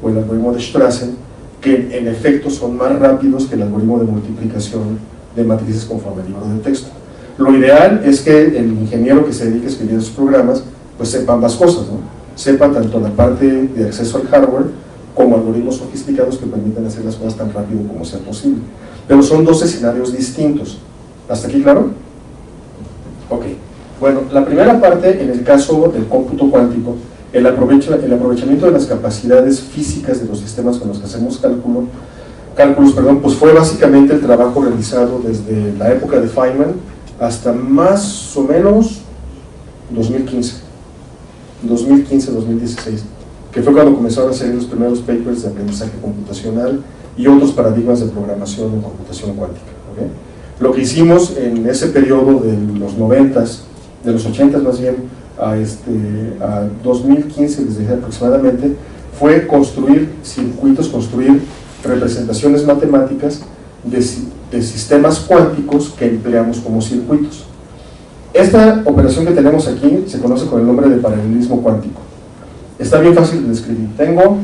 o el algoritmo de Strassen, que en efecto son más rápidos que el algoritmo de multiplicación de matrices conforme al libro de texto. Lo ideal es que el ingeniero que se dedique a escribir esos programas pues sepa ambas cosas, ¿no? Sepa tanto la parte de acceso al hardware como algoritmos sofisticados que permitan hacer las cosas tan rápido como sea posible. Pero son dos escenarios distintos. ¿Hasta aquí claro? Ok. Bueno, la primera parte, en el caso del cómputo cuántico, el aprovechamiento de las capacidades físicas de los sistemas con los que hacemos cálculos, pues fue básicamente el trabajo realizado desde la época de Feynman hasta más o menos 2015, 2016, que fue cuando comenzaron a salir los primeros papers de aprendizaje computacional y otros paradigmas de programación en computación cuántica, ¿okay? Lo que hicimos en ese periodo de los 90s, de los 80s más bien, a 2015, les dije aproximadamente, fue construir circuitos, construir representaciones matemáticas de sistemas cuánticos que empleamos como circuitos. Esta operación que tenemos aquí se conoce con el nombre de paralelismo cuántico. Está bien fácil de describir. Tengo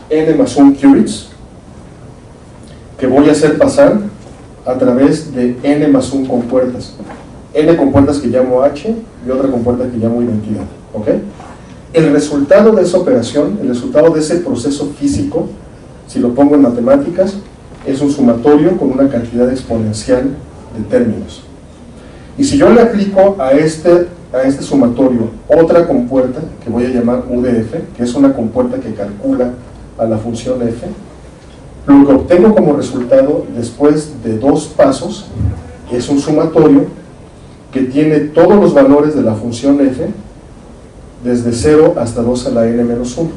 n+1 qubits que voy a hacer pasar a través de n+1 compuertas. N compuertas que llamo H y otra compuerta que llamo identidad, ¿ok? El resultado de esa operación, el resultado de ese proceso físico, si lo pongo en matemáticas, es un sumatorio con una cantidad exponencial de términos. Y si yo le aplico a este sumatorio otra compuerta que voy a llamar UDF, que es una compuerta que calcula a la función f, lo que obtengo como resultado después de dos pasos es un sumatorio que tiene todos los valores de la función f desde 0 hasta 2 a la n-1.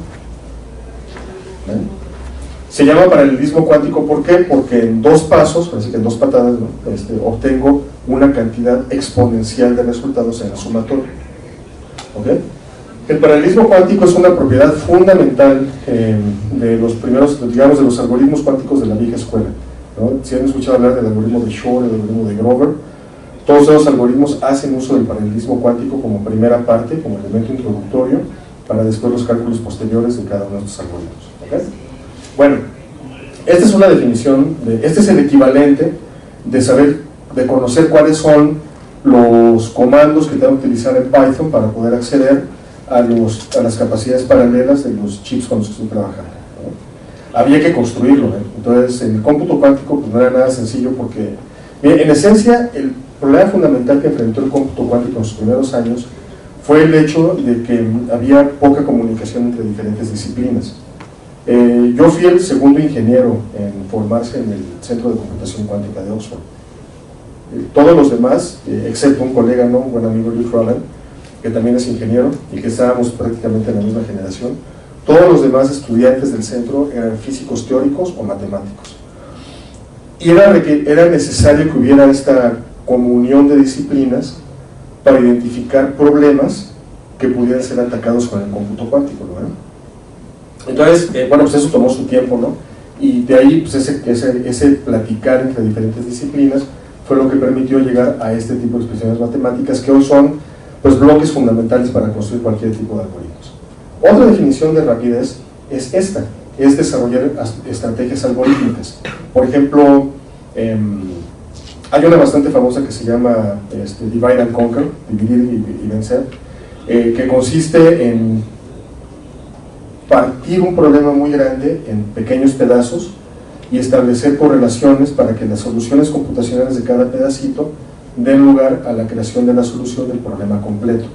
Se llama paralelismo cuántico, ¿por qué? Porque en dos pasos, así que en dos patadas, ¿no? Obtengo una cantidad exponencial de resultados en el sumatorio. ¿Okay? El paralelismo cuántico es una propiedad fundamental de los primeros, digamos, de los algoritmos cuánticos de la vieja escuela. ¿no? Si han escuchado hablar del algoritmo de Shor, el algoritmo de Grover, todos esos algoritmos hacen uso del paralelismo cuántico como primera parte, como elemento introductorio, para después los cálculos posteriores de cada uno de estos algoritmos. ¿Okay? Bueno, esta es una definición, este es el equivalente de saber, de conocer cuáles son los comandos que tengo que utilizar en Python para poder acceder a las capacidades paralelas de los chips con los que estoy trabajando, ¿no? Había que construirlo, ¿eh? Entonces en el cómputo cuántico pues no era nada sencillo porque, bien, en esencia, el problema fundamental que enfrentó el cómputo cuántico en sus primeros años fue el hecho de que había poca comunicación entre diferentes disciplinas. Yo fui el segundo ingeniero en formarse en el Centro de Computación Cuántica de Oxford. Todos los demás, excepto un colega, ¿no? Un buen amigo, Luke Roland, que también es ingeniero y que estábamos prácticamente en la misma generación, todos los demás estudiantes del centro eran físicos teóricos o matemáticos. Y era necesario que hubiera esta comunión de disciplinas para identificar problemas que pudieran ser atacados con el cómputo cuántico, ¿no? Entonces, bueno, pues eso tomó su tiempo, ¿no? Y de ahí, pues ese platicar entre diferentes disciplinas fue lo que permitió llegar a este tipo de expresiones matemáticas que hoy son, pues, bloques fundamentales para construir cualquier tipo de algoritmos. Otra definición de rapidez es esta, es desarrollar estrategias algorítmicas. Por ejemplo, hay una bastante famosa que se llama Divide and Conquer, dividir y vencer, que consiste en partir un problema muy grande en pequeños pedazos y establecer correlaciones para que las soluciones computacionales de cada pedacito den lugar a la creación de la solución del problema completo.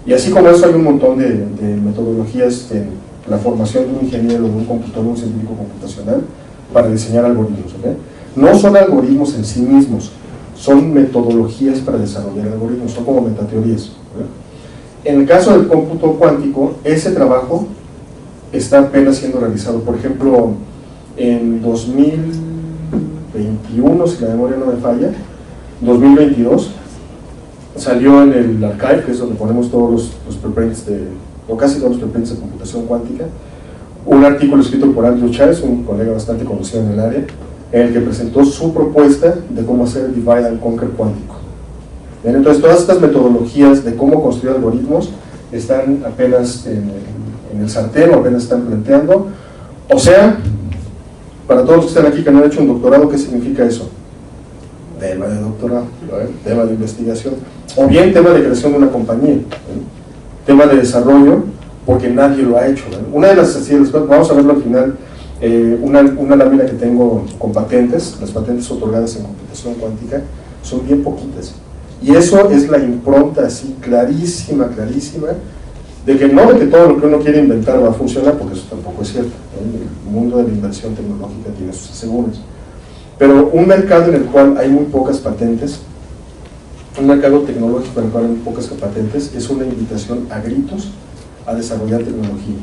Y así como eso hay un montón de metodologías en la formación de un ingeniero, de un computador, un científico computacional para diseñar algoritmos, ¿okay? No son algoritmos en sí mismos, son metodologías para desarrollar algoritmos, son como metateorías, ¿okay? En el caso del cómputo cuántico, ese trabajo está apenas siendo realizado. Por ejemplo, en 2021, si la memoria no me falla, 2022, salió en el Archive, que es donde ponemos todos los preprints o casi todos los preprints de computación cuántica, un artículo escrito por Andrew Childs, un colega bastante conocido en el área, en el que presentó su propuesta de cómo hacer el divide and conquer cuántico. Bien, entonces todas estas metodologías de cómo construir algoritmos están apenas en el sartén, o apenas están planteando. O sea, para todos los que están aquí que no han hecho un doctorado, ¿qué significa eso? Tema de doctorado, tema de investigación, o bien tema de creación de una compañía, tema de desarrollo, porque nadie lo ha hecho. Una de las, vamos a verlo al final, una lámina que tengo con patentes, las patentes otorgadas en computación cuántica, son bien poquitas. Y eso es la impronta así clarísima, de que no de que todo lo que uno quiere inventar va a funcionar, porque eso tampoco es cierto, ¿no? El mundo de la inversión tecnológica tiene sus asegúnes. Pero un mercado en el cual hay muy pocas patentes, un mercado tecnológico en el cual hay muy pocas patentes, es una invitación a gritos a desarrollar tecnología.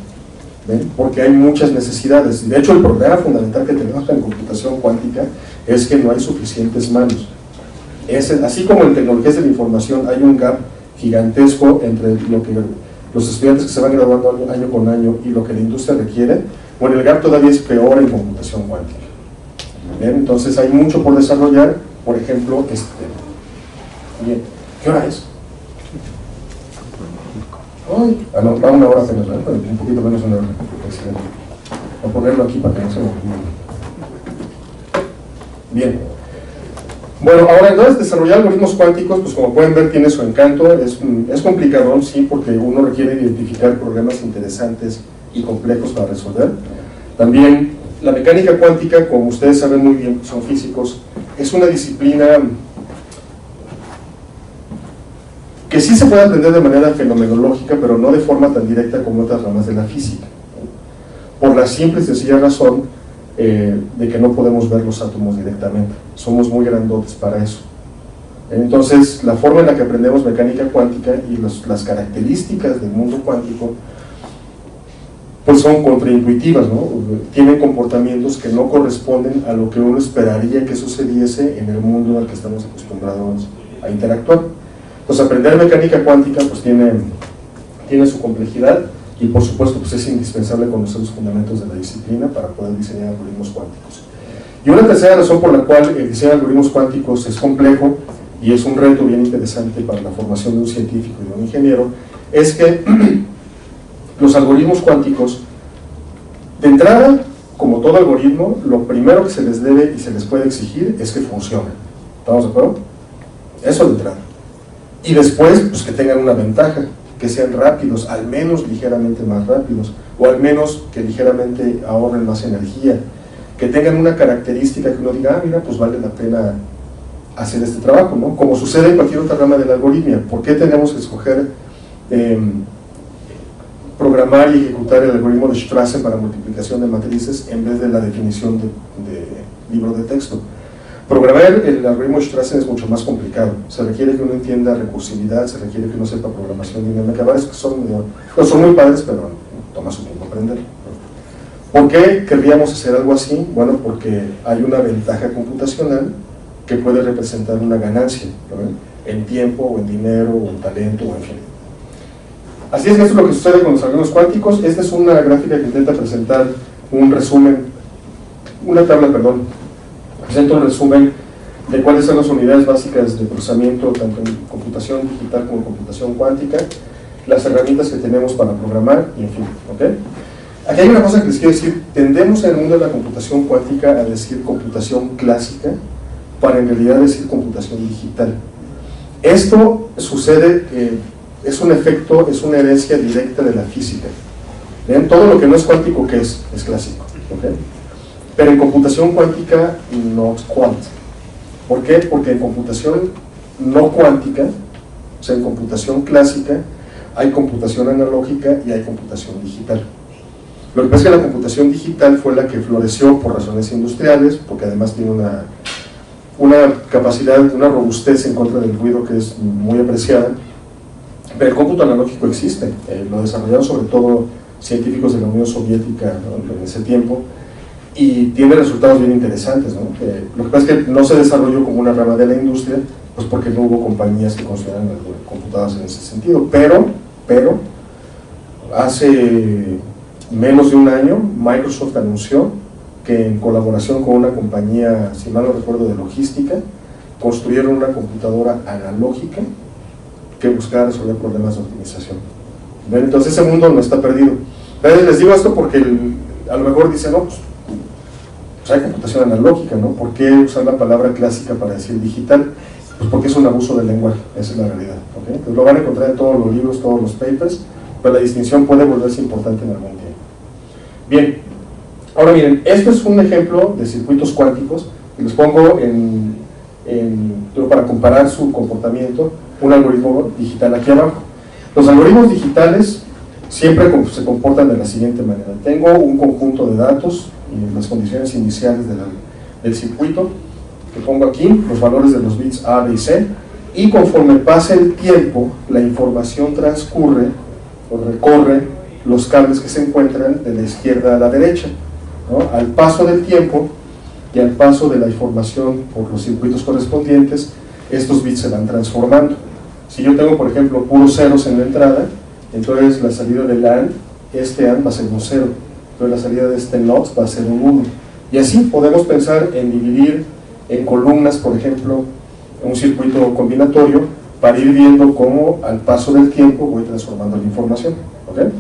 ¿Ven? Porque hay muchas necesidades. De hecho, el problema fundamental que tenemos en computación cuántica es que no hay suficientes manos. Así como en tecnologías de la información hay un gap gigantesco entre lo que los estudiantes que se van graduando año con año y lo que la industria requiere, bueno, el gap todavía es peor en computación cuántica. Bien, entonces hay mucho por desarrollar, por ejemplo, este tema. Bien, ¿qué hora es? Ay, no, va una hora apenas, ¿verdad? Un poquito menos de una hora. Excelente. Voy a ponerlo aquí para que no se me olvide. Bien. Bueno, ahora entonces desarrollar algoritmos cuánticos, pues como pueden ver tiene su encanto, es complicado, sí, porque uno requiere identificar problemas interesantes y complejos para resolver. También la mecánica cuántica, como ustedes saben muy bien, son físicos, es una disciplina que sí se puede aprender de manera fenomenológica, pero no de forma tan directa como otras ramas de la física, por la simple y sencilla razón de que no podemos ver los átomos directamente, somos muy grandotes para eso. Entonces, la forma en la que aprendemos mecánica cuántica y las características del mundo cuántico pues son contraintuitivas, ¿no? Tienen comportamientos que no corresponden a lo que uno esperaría que sucediese en el mundo al que estamos acostumbrados a interactuar. Pues aprender mecánica cuántica pues tiene su complejidad y por supuesto pues es indispensable conocer los fundamentos de la disciplina para poder diseñar algoritmos cuánticos. Y una tercera razón por la cual el diseño de algoritmos cuánticos es complejo y es un reto bien interesante para la formación de un científico y de un ingeniero, es que los algoritmos cuánticos, de entrada, como todo algoritmo, lo primero que se les debe y se les puede exigir es que funcionen. ¿Estamos de acuerdo? Eso de entrada. Y después, pues que tengan una ventaja, que sean rápidos, al menos ligeramente más rápidos, o al menos que ligeramente ahorren más energía, que tengan una característica que uno diga, ah, mira, pues vale la pena hacer este trabajo, ¿no? Como sucede en cualquier otra rama de la algoritmia. ¿Por qué tenemos que escoger programar y ejecutar el algoritmo de Strassen para multiplicación de matrices en vez de la definición de libro de texto? Programar el algoritmo de Strassen es mucho más complicado. Se requiere que uno entienda recursividad, se requiere que uno sepa programación dinámica. Varios que son muy padres, pero toma su tiempo aprender. ¿Por qué querríamos hacer algo así? Bueno, porque hay una ventaja computacional que puede representar una ganancia, ¿no? En tiempo, o en dinero, o en talento, o en fin. Así es que esto es lo que sucede con los algoritmos cuánticos. Esta es una gráfica que intenta presentar un resumen, presenta un resumen de cuáles son las unidades básicas de procesamiento, tanto en computación digital como en computación cuántica, las herramientas que tenemos para programar, y en fin, ¿ok? Aquí hay una cosa que les quiero decir. Tendemos en el mundo de la computación cuántica a decir computación clásica para en realidad decir computación digital. Esto sucede, es un efecto, es una herencia directa de la física. ¿Ven? Todo lo que no es cuántico, ¿qué es? Es clásico, ¿ok? Pero en computación cuántica no es quant. ¿Por qué? Porque en computación no cuántica, o sea, en computación clásica, hay computación analógica y hay computación digital. Lo que pasa es que la computación digital fue la que floreció por razones industriales, porque además tiene una capacidad, una robustez en contra del ruido que es muy apreciada. Pero el cómputo analógico existe, lo desarrollaron sobre todo científicos de la Unión Soviética, ¿no? En ese tiempo, y tiene resultados bien interesantes, ¿no? Lo que pasa es que no se desarrolló como una rama de la industria, pues porque no hubo compañías que construyeran computadoras en ese sentido, pero hace menos de un año Microsoft anunció que en colaboración con una compañía, si mal no recuerdo, de logística, construyeron una computadora analógica que buscaba resolver problemas de optimización. ¿Ven? Entonces ese mundo no está perdido. Entonces les digo esto porque a lo mejor dicen, no, pues hay computación analógica, ¿no? ¿Por qué usar la palabra clásica para decir digital? Pues porque es un abuso del lenguaje, esa es la realidad, ¿okay? Entonces lo van a encontrar en todos los libros, todos los papers, pero la distinción puede volverse importante en algún tiempo. Bien, ahora miren, este es un ejemplo de circuitos cuánticos, y les pongo para comparar su comportamiento, un algoritmo digital aquí abajo. Los algoritmos digitales siempre se comportan de la siguiente manera. Tengo un conjunto de datos y las condiciones iniciales del circuito, que pongo aquí, los valores de los bits A, B y C, y conforme pasa el tiempo, la información transcurre o recorre los cables que se encuentran de la izquierda a la derecha, ¿no? Al paso del tiempo y al paso de la información por los circuitos correspondientes, estos bits se van transformando. Si yo tengo, por ejemplo, puros ceros en la entrada, entonces la salida del AND, este AND va a ser un 0, entonces la salida de este NOT va a ser un 1. Y así podemos pensar en dividir en columnas, por ejemplo, un circuito combinatorio, para ir viendo cómo al paso del tiempo voy transformando la información, ¿ok?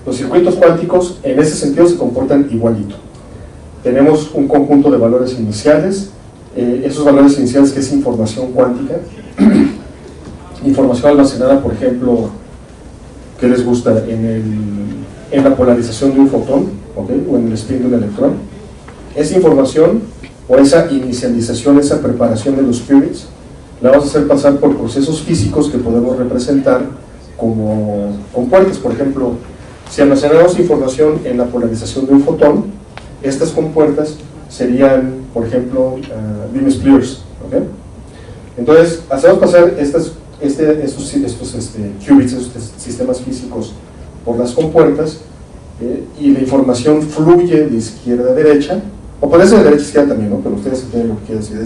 Los circuitos cuánticos en ese sentido se comportan igualito. Tenemos un conjunto de valores iniciales, esos valores iniciales que es información cuántica, información almacenada, por ejemplo, ¿qué les gusta? En la polarización de un fotón, ¿okay? O en el spin de un electrón. Esa información, o esa inicialización, esa preparación de los qubits, la vamos a hacer pasar por procesos físicos que podemos representar como compuertas. Por ejemplo, si almacenamos información en la polarización de un fotón, estas compuertas serían, por ejemplo, beam splitters, ¿okay? Entonces, hacemos pasar estos qubits, estos sistemas físicos, por las compuertas, y la información fluye de izquierda a derecha, o puede ser de derecha a izquierda también, ¿no? Pero ustedes entienden lo que quiero decir,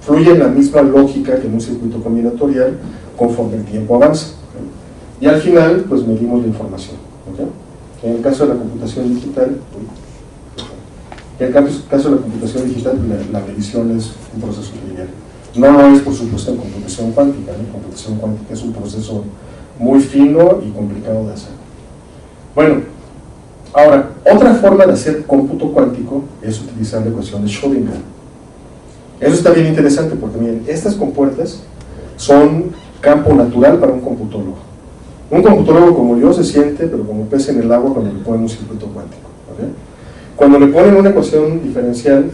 fluye en la misma lógica que en un circuito combinatorial conforme el tiempo avanza, ¿okay? Y al final, pues medimos la información, ¿okay? En el caso de la computación digital, En el caso de la computación digital, la medición es un proceso lineal. No lo es, por supuesto, en computación cuántica. En computación cuántica es un proceso muy fino y complicado de hacer. Bueno, ahora, otra forma de hacer cómputo cuántico es utilizar la ecuación de Schrödinger. Eso está bien interesante porque, miren, estas compuertas son campo natural para un computólogo. Un computólogo como yo se siente, pero como pez en el agua cuando le ponen un circuito cuántico. ¿Okay? Cuando le ponen una ecuación diferencial,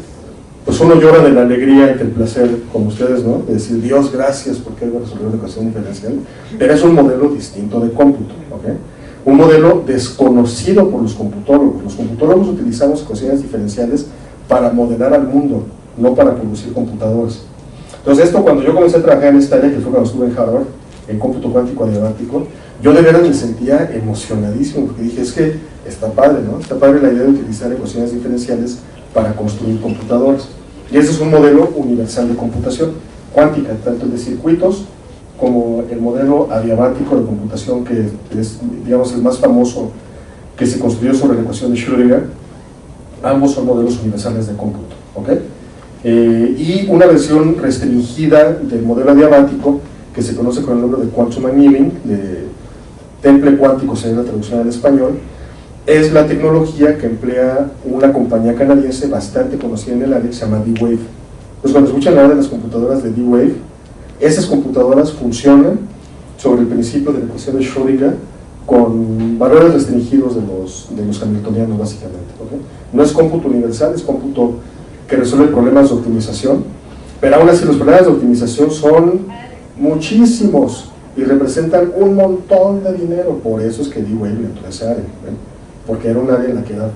pues uno llora de la alegría y del placer, como ustedes, ¿no? De decir, Dios, gracias porque voy a resolver una ecuación diferencial. Pero es un modelo distinto de cómputo. ¿Okay? Un modelo desconocido por los computólogos. Los computólogos utilizamos ecuaciones diferenciales para modelar al mundo, no para producir computadoras. Entonces esto, cuando yo comencé a trabajar en esta área, que fue cuando estuve en Harvard, en cómputo cuántico adiabático, yo de veras me sentía emocionadísimo, porque dije, es que está padre, ¿no? Está padre la idea de utilizar ecuaciones diferenciales para construir computadoras. Y ese es un modelo universal de computación cuántica, tanto el de circuitos como el modelo adiabático de computación, que es, digamos, el más famoso, que se construyó sobre la ecuación de Schrödinger. Ambos son modelos universales de cómputo, ¿ok? Y una versión restringida del modelo adiabático, que se conoce con el nombre de Quantum Annealing, de temple cuántico sería la traducción al español, es la tecnología que emplea una compañía canadiense bastante conocida en el área, que se llama D-Wave. Pues cuando escuchan hablar de las computadoras de D-Wave, esas computadoras funcionan sobre el principio de la ecuación de Schrödinger con valores restringidos de los hamiltonianos, básicamente. ¿Okay? No es cómputo universal, es cómputo que resuelve problemas de optimización, pero aún así los problemas de optimización son muchísimos y representan un montón de dinero. Por eso es que D-Wave entró a esa área, ¿ven? Porque era un área en la que era,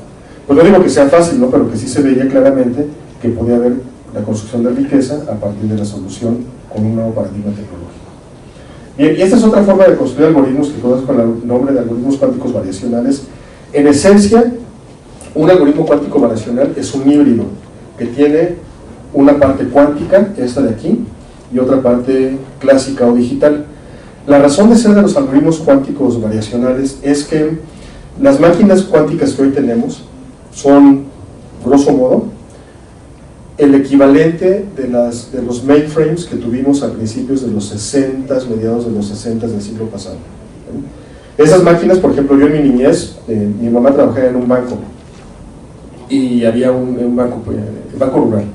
pues no digo que sea fácil, ¿no? Pero que sí se veía claramente que podía haber la construcción de riqueza a partir de la solución con un nuevo paradigma tecnológico. Bien, y esta es otra forma de construir algoritmos que conozco con el nombre de algoritmos cuánticos variacionales. En esencia, un algoritmo cuántico variacional es un híbrido que tiene una parte cuántica, esta de aquí, y otra parte clásica o digital. La razón de ser de los algoritmos cuánticos variacionales es que las máquinas cuánticas que hoy tenemos son, grosso modo, el equivalente de los mainframes que tuvimos a principios de los 60, mediados de los 60 del siglo pasado. Esas máquinas, por ejemplo, yo en mi niñez, mi mamá trabajaba en un banco, y había un banco rural.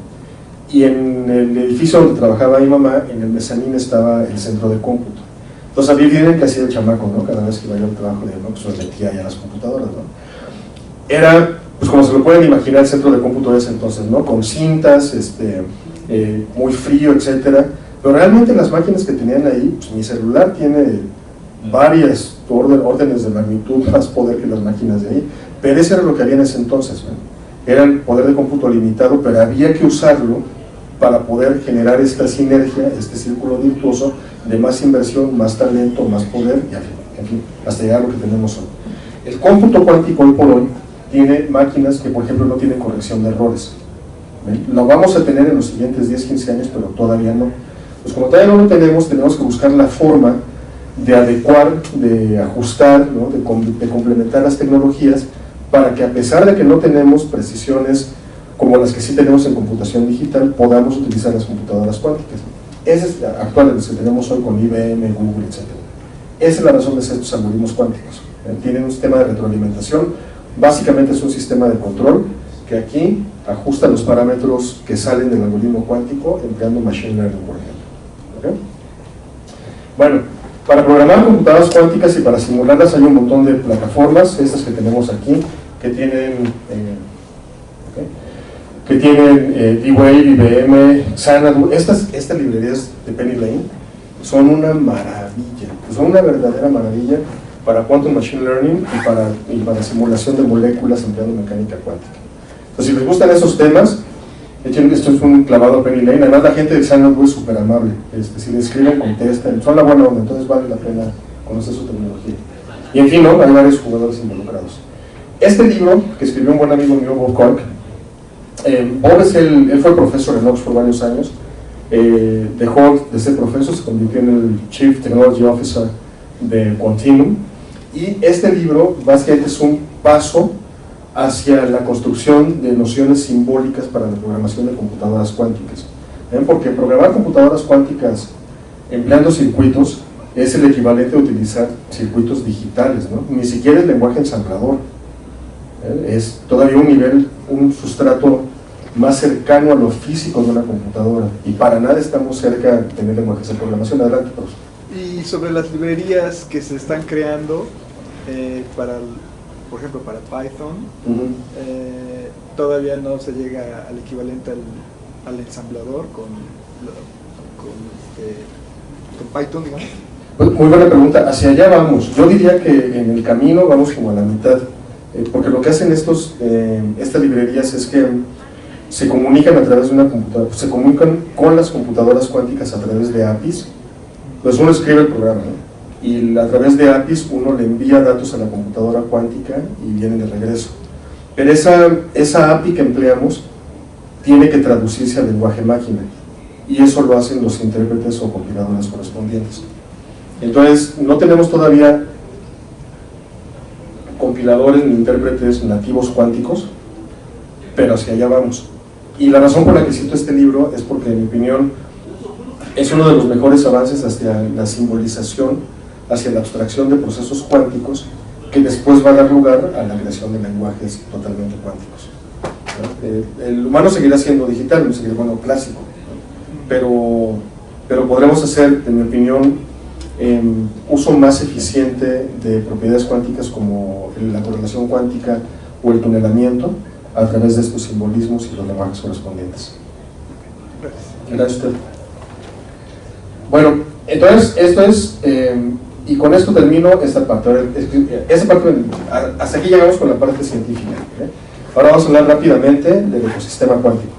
Y en el edificio donde trabajaba mi mamá, en el mezanín estaba el centro de cómputo. Entonces, a mí vienen que hacía el chamaco, ¿no? Cada vez que iba yo al trabajo, no, pues me metía ya a las computadoras, ¿no? Era, pues como se lo pueden imaginar, el centro de cómputo de ese entonces, ¿no? Con cintas, muy frío, etcétera. Pero realmente las máquinas que tenían ahí, pues mi celular tiene varias órdenes de magnitud más poder que las máquinas de ahí. Pero eso era lo que había en ese entonces, ¿no? Era el poder de cómputo limitado, pero había que usarlo para poder generar esta sinergia, este círculo virtuoso de más inversión, más talento, más poder, y en fin, hasta llegar a lo que tenemos hoy. El cómputo cuántico hoy por hoy tiene máquinas que, por ejemplo, no tienen corrección de errores. ¿Ven? Lo vamos a tener en los siguientes 10, 15 años, pero todavía no. Pues como todavía no lo tenemos, tenemos que buscar la forma de adecuar, de ajustar, ¿no? de complementar las tecnologías, para que, a pesar de que no tenemos precisiones como las que sí tenemos en computación digital, podamos utilizar las computadoras cuánticas. Esa es la actual, las que tenemos hoy con IBM, Google, etc. Esa es la razón de ser estos algoritmos cuánticos. Tienen un sistema de retroalimentación, básicamente es un sistema de control que aquí ajusta los parámetros que salen del algoritmo cuántico empleando Machine Learning, por ejemplo. ¿Okay? Bueno, para programar computadoras cuánticas y para simularlas hay un montón de plataformas, estas que tenemos aquí, que tienen D-Wave, IBM, Xanadu. Estas librerías de Penny Lane son una maravilla, son una verdadera maravilla para Quantum Machine Learning y para simulación de moléculas empleando mecánica cuántica. Entonces, si les gustan esos temas, esto es un clavado a Penny Lane. Además, la gente de Xanadu es súper amable, si les escriben, contestan, son la buena onda, entonces vale la pena conocer su tecnología. Y en fin, ¿no? Hay varios jugadores involucrados. Este libro, que escribió un buen amigo mío, Bob Cork, Bob él fue profesor en Oxford varios años, dejó de ser profesor, se convirtió en el Chief Technology Officer de Quantinuum, y este libro básicamente es un paso hacia la construcción de nociones simbólicas para la programación de computadoras cuánticas. Porque programar computadoras cuánticas empleando circuitos es el equivalente a utilizar circuitos digitales, ¿no? Ni siquiera el lenguaje ensamblador. Es todavía un nivel, un sustrato más cercano a lo físico de una computadora, y para nada estamos cerca de tener lenguajes de programación. Adelante, profesor. Y sobre las librerías que se están creando por ejemplo, para Python, todavía no se llega al equivalente al ensamblador con Python, digamos. Pues, muy buena pregunta. Hacia allá vamos. Yo diría que en el camino vamos como a la mitad, porque lo que hacen estas librerías es que se comunican a través de una computadora, se comunican con las computadoras cuánticas a través de APIs. Pues uno escribe el programa, ¿no? Y a través de APIs uno le envía datos a la computadora cuántica y vienen de regreso. Pero esa API que empleamos tiene que traducirse al lenguaje máquina, y eso lo hacen los intérpretes o compiladores correspondientes. Entonces, no tenemos todavía compiladores ni intérpretes nativos cuánticos, pero hacia allá vamos. Y la razón por la que cito este libro es porque, en mi opinión, es uno de los mejores avances hacia la simbolización, hacia la abstracción de procesos cuánticos, que después va a dar lugar a la creación de lenguajes totalmente cuánticos. El humano seguirá siendo digital, no seguirá siendo clásico, pero podremos hacer, en mi opinión, uso más eficiente de propiedades cuánticas como la correlación cuántica o el tunelamiento a través de estos simbolismos y los lenguajes correspondientes. Gracias a usted. Bueno, entonces esto es, y con esto termino esta parte. Hasta aquí llegamos con la parte científica. Ahora vamos a hablar rápidamente del ecosistema cuántico.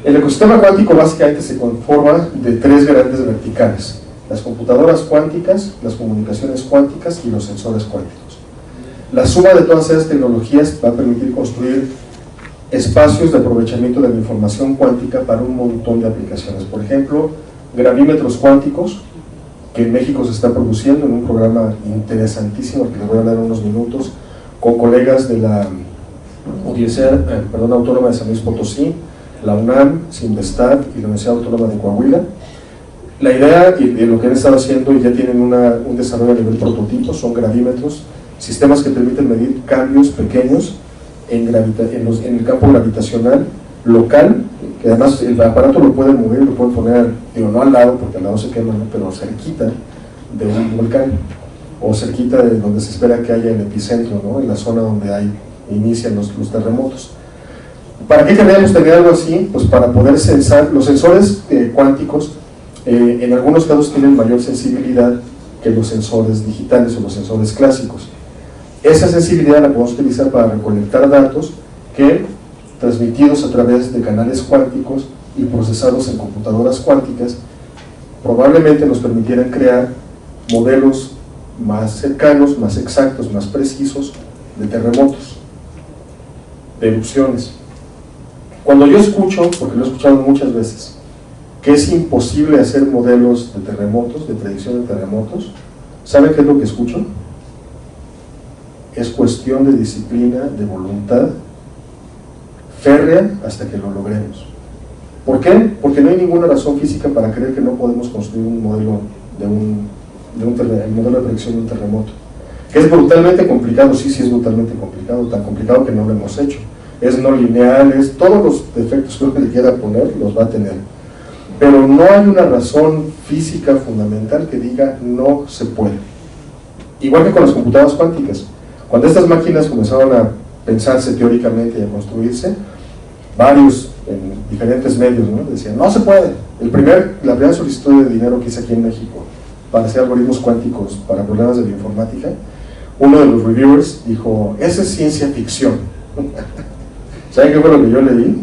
El ecosistema cuántico básicamente se conforma de tres grandes verticales: las computadoras cuánticas, las comunicaciones cuánticas y los sensores cuánticos. La suma de todas esas tecnologías va a permitir construir espacios de aprovechamiento de la información cuántica para un montón de aplicaciones. Por ejemplo, gravímetros cuánticos, que en México se está produciendo en un programa interesantísimo que les voy a hablar en unos minutos, con colegas de la Universidad Autónoma de San Luis Potosí, la UNAM, Simvestat y la Universidad Autónoma de Coahuila. La idea y lo que han estado haciendo, y ya tienen un desarrollo a nivel prototipo, son gravímetros, sistemas que permiten medir cambios pequeños en el campo gravitacional local, que además el aparato lo pueden mover, lo pueden poner, digo, no al lado, porque al lado se quema, ¿no?, pero cerquita de un volcán, o cerquita de donde se espera que haya el epicentro, ¿no?, en la zona donde inician los terremotos. ¿Para qué queríamos tener algo así? Pues para poder censar. Los sensores cuánticos en algunos casos tienen mayor sensibilidad que los sensores digitales o los sensores clásicos. Esa sensibilidad la podemos utilizar para recolectar datos que, transmitidos a través de canales cuánticos y procesados en computadoras cuánticas, probablemente nos permitieran crear modelos más cercanos, más exactos, más precisos de terremotos, de erupciones. Cuando yo escucho, porque lo he escuchado muchas veces, que es imposible hacer modelos de terremotos, de predicción de terremotos, ¿saben qué es lo que escucho? Es cuestión de disciplina, de voluntad férrea hasta que lo logremos. ¿Por qué? Porque no hay ninguna razón física para creer que no podemos construir un modelo el modelo de predicción de un terremoto. Que es brutalmente complicado, sí es brutalmente complicado, tan complicado que no lo hemos hecho. Es no lineal, todos los defectos que uno le quiera poner los va a tener. Pero no hay una razón física fundamental que diga no se puede. Igual que con las computadoras cuánticas. Cuando estas máquinas comenzaron a pensarse teóricamente y a construirse, varios en diferentes medios, ¿no?, decían, no se puede. La primera solicitud de dinero que hice aquí en México para hacer algoritmos cuánticos para problemas de bioinformática, uno de los reviewers dijo, esa es ciencia ficción. ¿Saben qué fue lo que yo leí?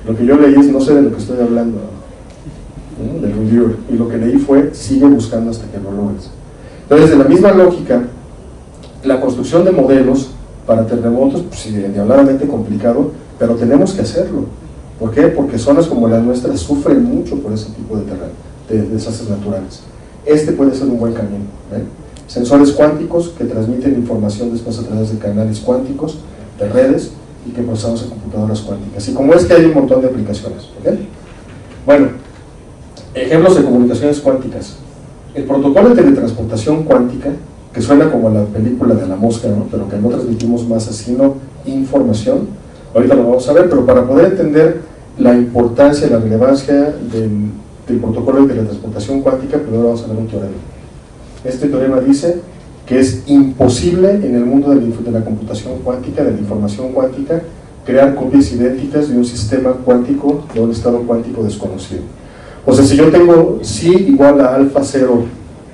Lo que yo leí es, no sé de lo que estoy hablando, ¿no?, del reviewer, y lo que leí fue, sigue buscando hasta que lo logres. Entonces, de la misma lógica, la construcción de modelos para terremotos, pues sí, diabladamente complicado, pero tenemos que hacerlo. ¿Por qué? Porque zonas como las nuestras sufren mucho por ese tipo de desastres naturales. Este puede ser un buen camino, ¿eh? Sensores cuánticos que transmiten información después a través de canales cuánticos, de redes y que procesamos en computadoras cuánticas. Y como hay un montón de aplicaciones. ¿Okay? Bueno, ejemplos de comunicaciones cuánticas. El protocolo de teletransportación cuántica, que suena como la película de la mosca, ¿no? Pero que no transmitimos masa sino información, ahorita lo vamos a ver, pero para poder entender la importancia y la relevancia del protocolo de teletransportación cuántica, primero vamos a ver un teorema. Este teorema dice que es imposible en el mundo de la computación cuántica, de la información cuántica, crear copias idénticas de un sistema cuántico, de un estado cuántico desconocido. O sea, si yo tengo psi igual a alfa 0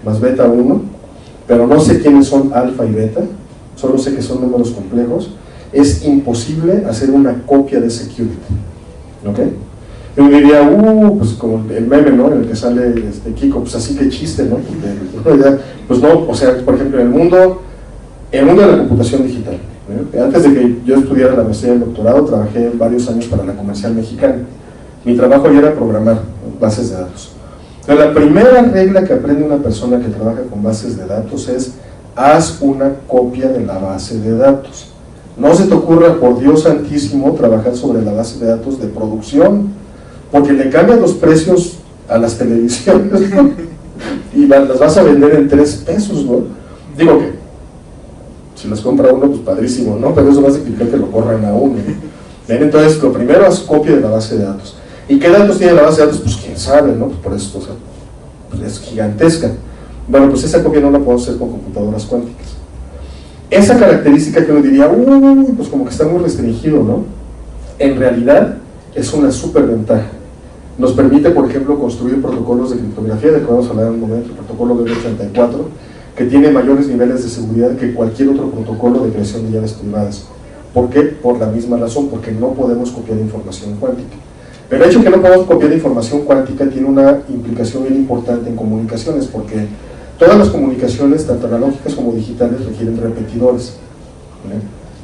más beta 1, pero no sé quiénes son alfa y beta, solo sé que son números complejos, es imposible hacer una copia de ese qubit. ¿Ok? Yo diría, pues como el meme, ¿no? En el que sale Kiko, pues así que chiste, ¿no? Pues no, o sea, por ejemplo, en el mundo de la computación digital, ¿eh? Antes de que yo estudiara la maestría y el doctorado, trabajé varios años para la Comercial Mexicana. Mi trabajo ya era programar bases de datos. Entonces, la primera regla que aprende una persona que trabaja con bases de datos es: haz una copia de la base de datos. No se te ocurra, por Dios santísimo, trabajar sobre la base de datos de producción, porque le cambian los precios a las televisiones, ¿no? Y las vas a vender en 3 pesos, ¿no? Digo que si las compra uno, pues padrísimo, ¿no? Pero eso va a significar que lo corran a uno, ¿no? Bien, entonces, lo primero es copia de la base de datos. ¿Y qué datos tiene la base de datos? Pues quién sabe, ¿no? Pues por eso, o sea, pues es gigantesca. Bueno, pues esa copia no la podemos hacer con computadoras cuánticas. Esa característica que uno diría, pues como que está muy restringido, ¿no? En realidad es una superventaja. Nos permite, por ejemplo, construir protocolos de criptografía, de que vamos a hablar en un momento, el protocolo BB84, que tiene mayores niveles de seguridad que cualquier otro protocolo de creación de llaves privadas. ¿Por qué? Por la misma razón, porque no podemos copiar información cuántica. Pero el hecho de que no podemos copiar información cuántica tiene una implicación bien importante en comunicaciones, porque todas las comunicaciones, tanto analógicas como digitales, requieren repetidores. ¿Vale?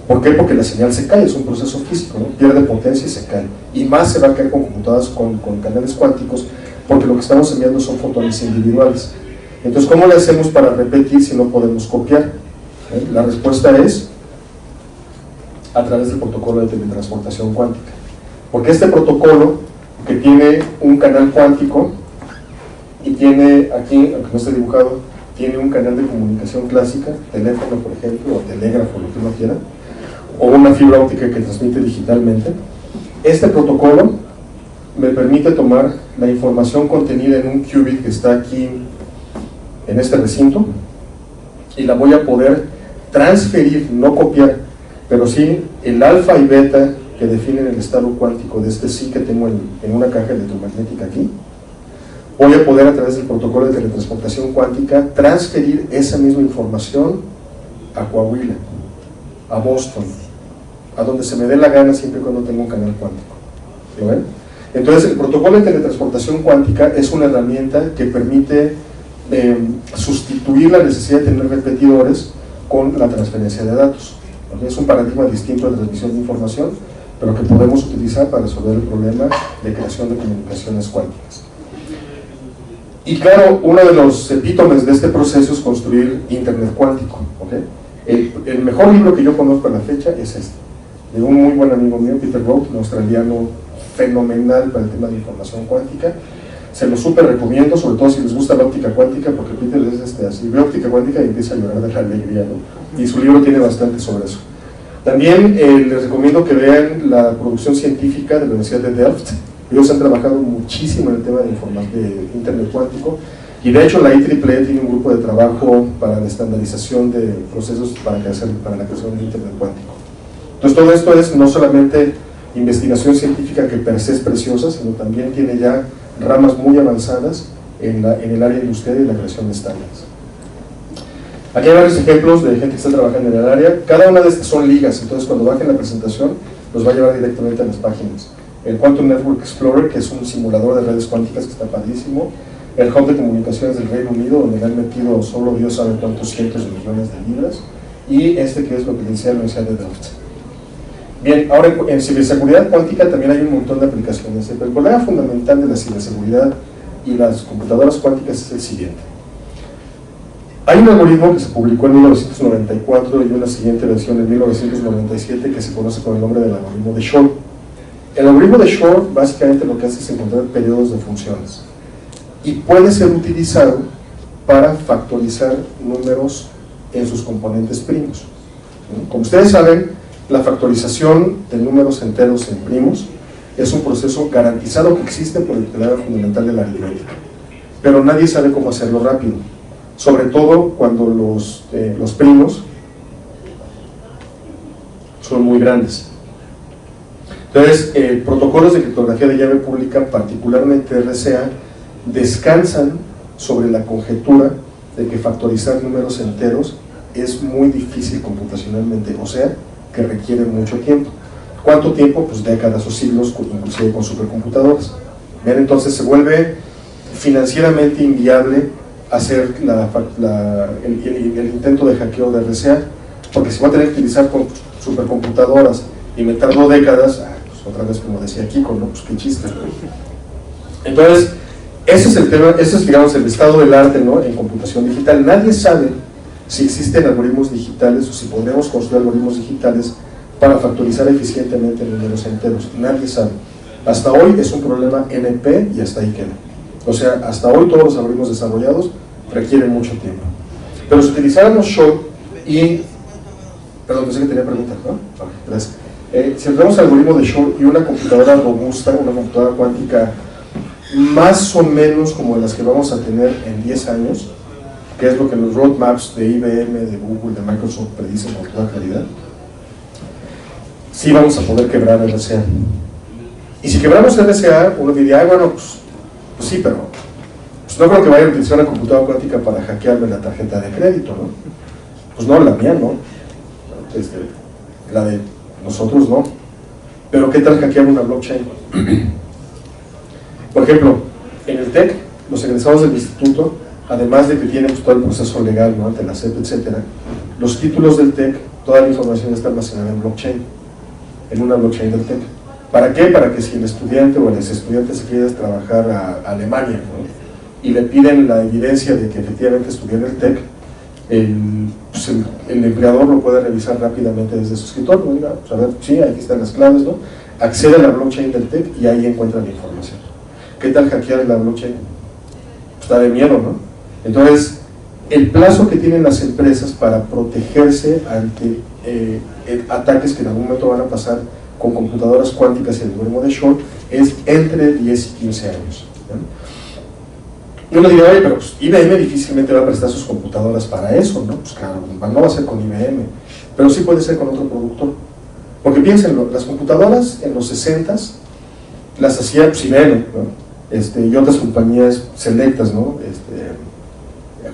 ¿Por qué? Porque la señal se cae, es un proceso físico, ¿no? Pierde potencia y se cae. Y más se va a caer con computadoras con canales cuánticos, porque lo que estamos enviando son fotones individuales. Entonces, ¿cómo le hacemos para repetir si no podemos copiar? La respuesta es a través del protocolo de teletransportación cuántica. Porque este protocolo, que tiene un canal cuántico y tiene aquí, aunque no esté dibujado, tiene un canal de comunicación clásica, teléfono por ejemplo, o telégrafo, lo que uno quiera, o una fibra óptica que transmite digitalmente. Este protocolo me permite tomar la información contenida en un qubit que está aquí en este recinto y la voy a poder transferir, no copiar, pero sí el alfa y beta que definen el estado cuántico de este sí que tengo en una caja electromagnética aquí. Voy a poder, a través del protocolo de teletransportación cuántica, transferir esa misma información a Coahuila, a Boston, a donde se me dé la gana, siempre y cuando tenga un canal cuántico. ¿Lo ven? Entonces, el protocolo de teletransportación cuántica es una herramienta que permite sustituir la necesidad de tener repetidores con la transferencia de datos. Es un paradigma distinto de transmisión de información, pero que podemos utilizar para resolver el problema de creación de comunicaciones cuánticas. Y claro, uno de los epítomes de este proceso es construir Internet cuántico. ¿Okay? El mejor libro que yo conozco a la fecha es este, de un muy buen amigo mío, Peter Roth, un australiano fenomenal para el tema de información cuántica. Se lo súper recomiendo, sobre todo si les gusta la óptica cuántica, porque Peter es así, ve óptica cuántica y empieza a llorar de la alegría, ¿no? Y su libro tiene bastante sobre eso. También les recomiendo que vean la producción científica de la Universidad de Delft. Ellos han trabajado muchísimo en el tema de Internet cuántico, y de hecho la IEEE tiene un grupo de trabajo para la estandarización de procesos para la creación de Internet cuántico. Entonces todo esto es no solamente investigación científica que per se es preciosa, sino también tiene ya ramas muy avanzadas en el área industrial y la creación de estándares. Aquí hay varios ejemplos de gente que está trabajando en el área. Cada una de estas son ligas, entonces cuando bajen la presentación los va a llevar directamente a las páginas. El Quantum Network Explorer, que es un simulador de redes cuánticas que está padrísimo. El Hub de Comunicaciones del Reino Unido, donde le han metido solo Dios sabe cuántos cientos de millones de libras. Y este que es lo que decía la Universidad de Delft. Bien, ahora en ciberseguridad cuántica también hay un montón de aplicaciones. El problema fundamental de la ciberseguridad y las computadoras cuánticas es el siguiente. Hay un algoritmo que se publicó en 1994 y una siguiente versión en 1997 que se conoce con el nombre del algoritmo de Shor. El algoritmo de Shor básicamente lo que hace es encontrar periodos de funciones y puede ser utilizado para factorizar números en sus componentes primos. Como ustedes saben, la factorización de números enteros en primos es un proceso garantizado que existe por el pilar fundamental de la aritmética, pero nadie sabe cómo hacerlo rápido, sobre todo cuando los primos son muy grandes. Entonces, protocolos de criptografía de llave pública, particularmente RSA, descansan sobre la conjetura de que factorizar números enteros es muy difícil computacionalmente, o sea, que requiere mucho tiempo. ¿Cuánto tiempo? Pues décadas o siglos, inclusive con supercomputadoras. Bien, entonces se vuelve financieramente inviable hacer el intento de hackeo de RSA, porque si va a tener que utilizar con supercomputadoras y me tardo décadas, pues otra vez como decía Kiko, ¿no? Pues qué chiste, ¿no? Entonces, ese es el tema, ese es, digamos, el estado del arte, ¿no?, en computación digital. Nadie sabe si existen algoritmos digitales o si podemos construir algoritmos digitales para factorizar eficientemente números enteros. Nadie sabe. Hasta hoy es un problema NP y hasta ahí queda. O sea, hasta hoy todos los algoritmos desarrollados requieren mucho tiempo. Pero si utilizáramos Shor y... Perdón, pensé que tenía preguntas, ¿no? Vale, gracias. Si usamos el algoritmo de Shor y una computadora robusta, una computadora cuántica más o menos como las que vamos a tener en 10 años, que es lo que los roadmaps de IBM, de Google, de Microsoft predicen con toda claridad, sí vamos a poder quebrar RSA. Y si quebramos RSA, uno diría, bueno, pues sí, pero pues no creo que vaya a utilizar una computadora cuántica para hackearme la tarjeta de crédito, ¿no? Pues no, la mía no. La de nosotros no. Pero ¿qué tal hackear una blockchain? Por ejemplo, en el TEC, los egresados del instituto, además de que tienen pues, todo el proceso legal, ¿no?, ante la SEP, etc., los títulos del TEC, toda la información está almacenada en blockchain, en una blockchain del TEC. ¿Para qué? Para que si el estudiante o el ex estudiante se quiere trabajar a Alemania, ¿no?, y le piden la evidencia de que efectivamente estudió en el TEC, el empleador lo puede revisar rápidamente desde su escritorio, ¿no? Pues a ver, sí, aquí están las claves, ¿no? Accede a la blockchain del TEC y ahí encuentra la información. ¿Qué tal hackear la blockchain? Está de miedo, ¿no? Entonces, el plazo que tienen las empresas para protegerse ante ataques que en algún momento van a pasar con computadoras cuánticas y el algoritmo de Shor es entre 10 y 15 años, ¿no? Uno diría, oye, pero pues IBM difícilmente va a prestar sus computadoras para eso, ¿no? Pues claro, no va a ser con IBM, pero sí puede ser con otro productor. Porque piénsenlo, las computadoras en los 60s las hacía pues, IBM, ¿no? Y otras compañías selectas, ¿no?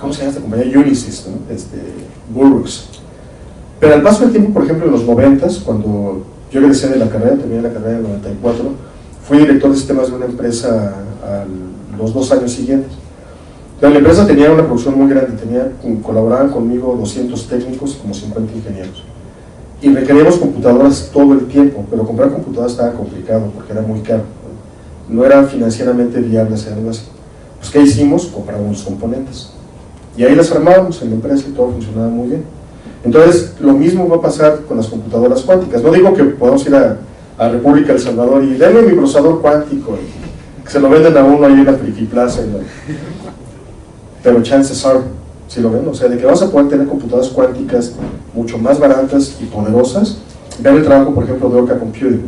¿Cómo se llama esta compañía? Unisys, ¿no? Burroughs. Pero al paso del tiempo, por ejemplo, en los 90s, cuando yo egresé de la carrera, terminé la carrera en el 94, fui director de sistemas de una empresa a los 2 años siguientes. Entonces, la empresa tenía una producción muy grande, colaboraban conmigo 200 técnicos y como 50 ingenieros. Y requeríamos computadoras todo el tiempo, pero comprar computadoras estaba complicado porque era muy caro. No era financieramente viable hacer algo así. Pues ¿qué hicimos? Compramos los componentes. Y ahí las armábamos en la empresa y todo funcionaba muy bien. Entonces, lo mismo va a pasar con las computadoras cuánticas. No digo que podamos ir a República del Salvador y denme mi procesador cuántico y que se lo venden a uno ahí en la Friki Plaza. Pero chances are, si lo ven, o sea, de que vamos a poder tener computadoras cuánticas mucho más baratas y poderosas. Vean el trabajo, por ejemplo, de Orca Computing.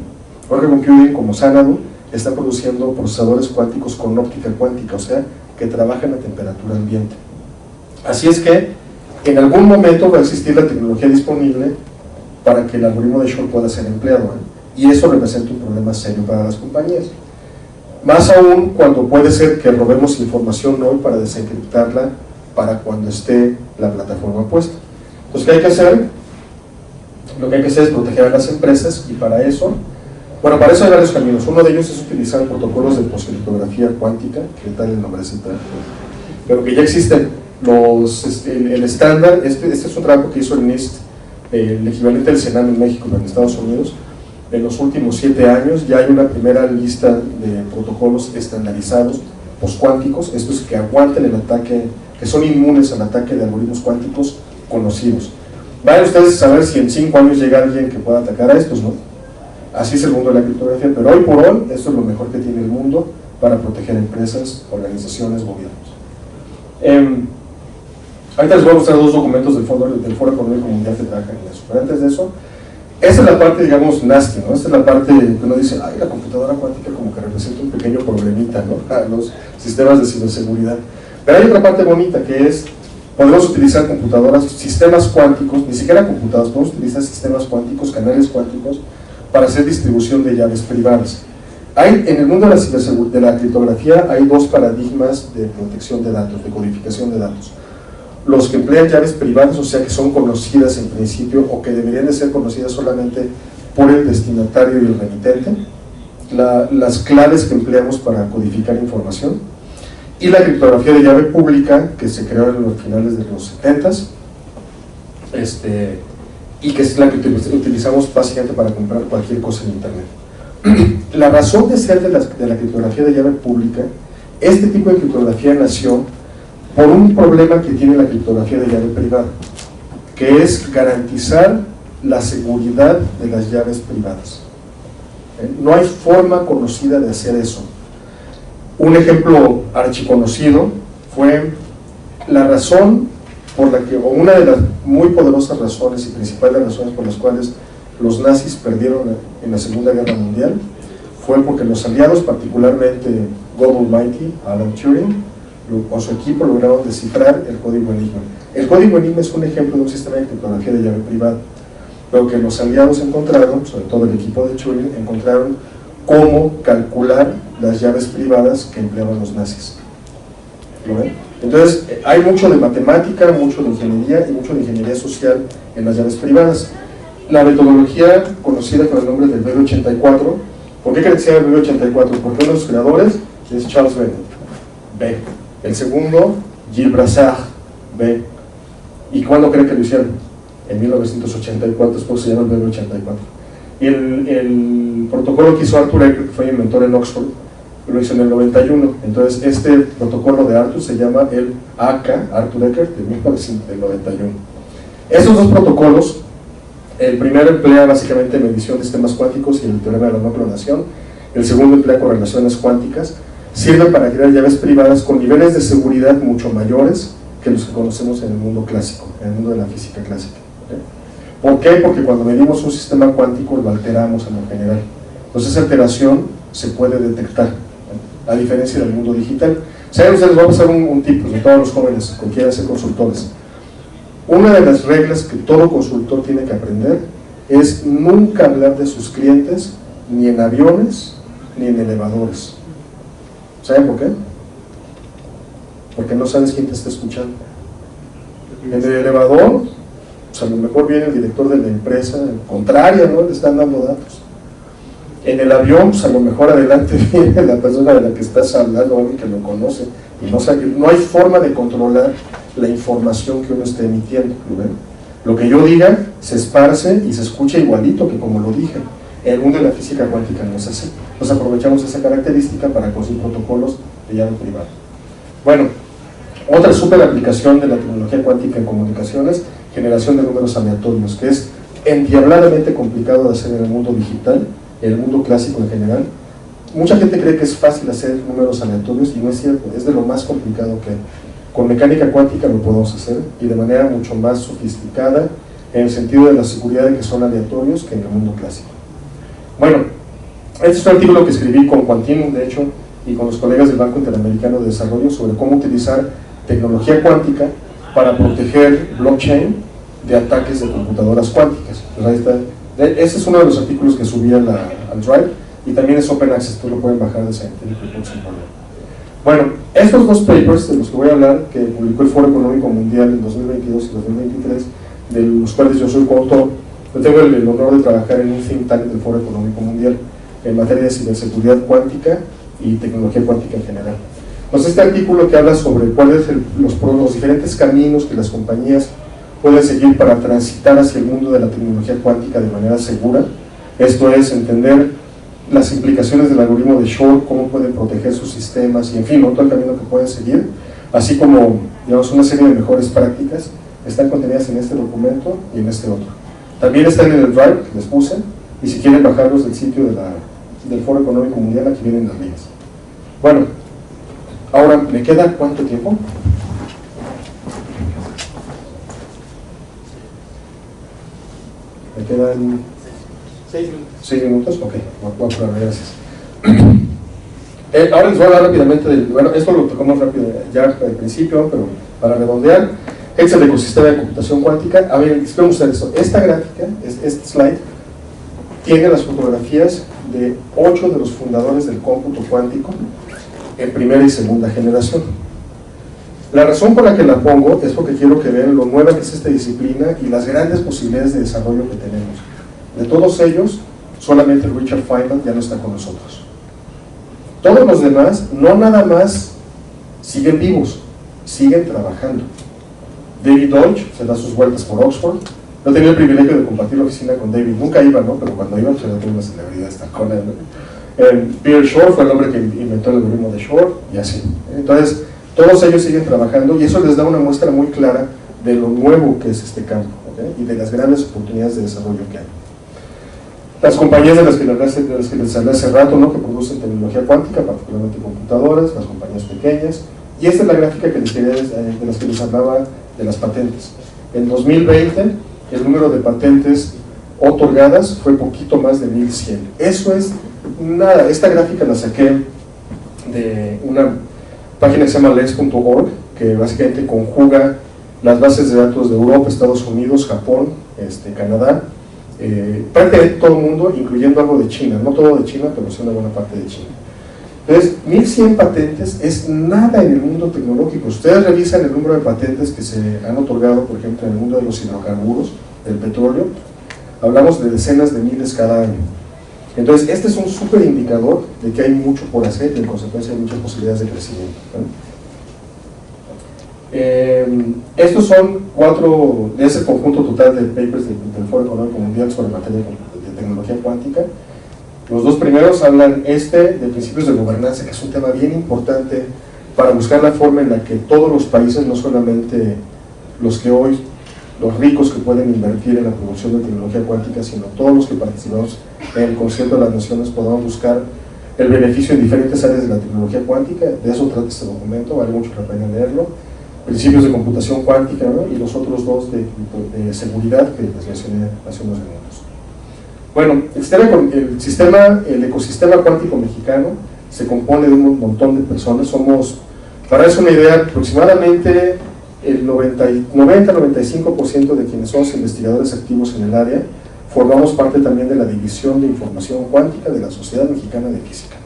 Orca Computing, como Xanadu, está produciendo procesadores cuánticos con óptica cuántica, o sea, que trabajan a temperatura ambiente. Así es que en algún momento va a existir la tecnología disponible para que el algoritmo de Shor pueda ser empleado, y eso representa un problema serio para las compañías. Más aún cuando puede ser que robemos información hoy para desencriptarla para cuando esté la plataforma puesta. Entonces, ¿qué hay que hacer? Lo que hay que hacer es proteger a las empresas y para eso, bueno, para eso hay varios caminos. Uno de ellos es utilizar protocolos de poscriptografía cuántica, que tal el nombrecito, pero que ya existen. El estándar, este es un trabajo que hizo el NIST, el equivalente al CENAM en México, en Estados Unidos. En los últimos 7 años ya hay una primera lista de protocolos estandarizados postcuánticos, estos que aguanten el ataque que son inmunes al ataque de algoritmos cuánticos conocidos. Vayan ustedes a saber si en 5 años llega alguien que pueda atacar a estos, ¿no? Así es el mundo de la criptografía, pero hoy por hoy esto es lo mejor que tiene el mundo para proteger empresas, organizaciones, gobiernos. Ahorita les voy a mostrar 2 documentos del Foro Económico Mundial que trabajan en eso, pero antes de eso, esa es la parte, digamos, nasty, ¿no? Esta es la parte que uno dice, ay, la computadora cuántica como que representa un pequeño problemita, ¿no? A los sistemas de ciberseguridad. Pero hay otra parte bonita que es, podemos utilizar computadoras, sistemas cuánticos, ni siquiera computadoras, podemos utilizar sistemas cuánticos, canales cuánticos, para hacer distribución de llaves privadas. En el mundo de la criptografía hay 2 paradigmas de protección de datos, de codificación de datos. Los que emplean llaves privadas, o sea que son conocidas en principio, o que deberían de ser conocidas solamente por el destinatario y el remitente, las claves que empleamos para codificar información, y la criptografía de llave pública, que se creó en los finales de los 70s, y que es la que utilizamos básicamente para comprar cualquier cosa en internet. La razón de ser de la criptografía de llave pública, este tipo de criptografía nació por un problema que tiene la criptografía de llave privada, que es garantizar la seguridad de las llaves privadas. No hay forma conocida de hacer eso. Un ejemplo archiconocido fue la razón por la que, o una de las muy poderosas razones y principales razones por las cuales los nazis perdieron en la Segunda Guerra Mundial, fue porque los aliados, particularmente God Almighty, Alan Turing, o su equipo lograron descifrar el código Enigma. El código Enigma es un ejemplo de un sistema de criptografía de llave privada, pero que los aliados encontraron, sobre todo el equipo de Turing, encontraron cómo calcular las llaves privadas que empleaban los nazis. ¿Lo ven? Entonces, hay mucho de matemática, mucho de ingeniería y mucho de ingeniería social en las llaves privadas. La metodología conocida con el nombre del BB84, ¿por qué creen que se llama el BB84? Porque uno de los creadores es Charles Bennett, B. El segundo, Gilles Brassard, B. ¿Y cuándo creen que lo hicieron? En 1984, después se llama el BB84. Y el protocolo que hizo Arthur Ecker, que fue inventor en Oxford, lo hizo en el 91. Entonces, este protocolo de Arthur se llama el AK, Arthur Ecker, de 1991. Esos 2 protocolos, el primero emplea básicamente medición de sistemas cuánticos y el teorema de la no clonación. El segundo emplea correlaciones cuánticas. Sirven para crear llaves privadas con niveles de seguridad mucho mayores que los que conocemos en el mundo clásico, en el mundo de la física clásica. ¿Por qué? Porque cuando medimos un sistema cuántico lo alteramos en lo general. Entonces esa alteración se puede detectar, a diferencia del mundo digital. ¿Saben ustedes? Les voy a pasar un tip de todos los jóvenes que quieran ser consultores. Una de las reglas que todo consultor tiene que aprender es nunca hablar de sus clientes ni en aviones ni en elevadores. ¿Saben por qué? Porque no sabes quién te está escuchando. En el elevador, pues a lo mejor viene el director de la empresa contraria, ¿no? Le están dando datos. En el avión, pues a lo mejor adelante viene la persona de la que estás hablando, alguien que lo conoce, y no hay forma de controlar la información que uno esté emitiendo. Lo que yo diga se esparce y se escucha igualito que como lo dije. En el mundo de la física cuántica no es así. Nos aprovechamos esa característica para conseguir protocolos de llave privada. Bueno, otra super aplicación de la tecnología cuántica en comunicaciones, generación de números aleatorios, que es endiabladamente complicado de hacer en el mundo digital, en el mundo clásico en general. Mucha gente cree que es fácil hacer números aleatorios y no es cierto, es de lo más complicado que hay. Con mecánica cuántica lo podemos hacer y de manera mucho más sofisticada en el sentido de la seguridad de que son aleatorios que en el mundo clásico. Bueno, este es un artículo que escribí con Quantinuum, de hecho, y con los colegas del Banco Interamericano de Desarrollo sobre cómo utilizar tecnología cuántica para proteger blockchain de ataques de computadoras cuánticas. Pues ahí está. Ese es uno de los artículos que subí al Drive y también es Open Access, tú lo pueden bajar de Scientific Reports sin problema. Bueno, estos 2 papers de los que voy a hablar, que publicó el Foro Económico Mundial en 2022 y 2023, de los cuales yo soy coautor, yo tengo el honor de trabajar en un think tank del Foro Económico Mundial en materia de ciberseguridad cuántica y tecnología cuántica en general. Entonces, este artículo que habla sobre cuáles son los diferentes caminos que las compañías pueden seguir para transitar hacia el mundo de la tecnología cuántica de manera segura, esto es, entender las implicaciones del algoritmo de Shor, cómo pueden proteger sus sistemas y en fin, todo el camino que pueden seguir, así como digamos, una serie de mejores prácticas, están contenidas en este documento y en este otro. También están en el Drive que les puse, y si quieren bajarlos del sitio del Foro Económico Mundial, aquí vienen las líneas. Bueno, ahora, ¿me queda cuánto tiempo? ¿Me quedan 6 minutos? 6 minutos, ok, voy a probar, gracias. Ahora les voy a hablar rápidamente bueno, esto lo tocamos rápido ya al principio, pero para redondear, es el ecosistema de computación cuántica. A ver, les quiero mostrar esto. Esta gráfica, este slide, tiene las fotografías de 8 de los fundadores del cómputo cuántico en primera y segunda generación. La razón por la que la pongo es porque quiero que vean lo nueva que es esta disciplina y las grandes posibilidades de desarrollo que tenemos. De todos ellos, solamente Richard Feynman ya no está con nosotros. Todos los demás, no nada más siguen vivos, siguen trabajando. David Deutsch se da sus vueltas por Oxford. No tenía el privilegio de compartir la oficina con David, nunca iba, ¿no? Pero cuando iba, pues era toda una celebridad estar con él, ¿no? Peter Shor fue el hombre que inventó el algoritmo de Shor, y así. Entonces, todos ellos siguen trabajando, y eso les da una muestra muy clara de lo nuevo que es este campo, ¿okay? Y de las grandes oportunidades de desarrollo que hay. Las compañías de las que les hablé hace rato, ¿no? Que producen tecnología cuántica, particularmente computadoras, las compañías pequeñas, y esta es la gráfica que les quería, de las que les hablaba de las patentes. En 2020, el número de patentes otorgadas fue poquito más de 1100. Eso es nada. Esta gráfica la saqué de una página que se llama lens.org, que básicamente conjuga las bases de datos de Europa, Estados Unidos, Japón, Canadá, prácticamente todo el mundo, incluyendo algo de China, no todo de China, pero sí una buena parte de China. Entonces, 1100 patentes es nada en el mundo tecnológico. Ustedes revisan el número de patentes que se han otorgado, por ejemplo, en el mundo de los hidrocarburos, del petróleo, hablamos de decenas de miles cada año. Entonces, este es un súper indicador de que hay mucho por hacer y en consecuencia hay muchas posibilidades de crecimiento, ¿no? Estos son 4 de ese conjunto total de papers del Foro Económico Mundial sobre materia de tecnología cuántica. Los 2 primeros hablan de principios de gobernanza, que es un tema bien importante para buscar la forma en la que todos los países, no solamente los que hoy, los ricos que pueden invertir en la producción de tecnología cuántica, sino todos los que participamos en el concierto de las naciones, podamos buscar el beneficio en diferentes áreas de la tecnología cuántica. De eso trata este documento, vale mucho la pena leerlo. Principios de computación cuántica, ¿no? Y los otros 2 de seguridad que les mencioné hace unos minutos. Bueno, el ecosistema cuántico mexicano se compone de un montón de personas. Somos, para eso una idea, aproximadamente el 90-95% de quienes somos investigadores activos en el área formamos parte también de la División de Información Cuántica de la Sociedad Mexicana de Física.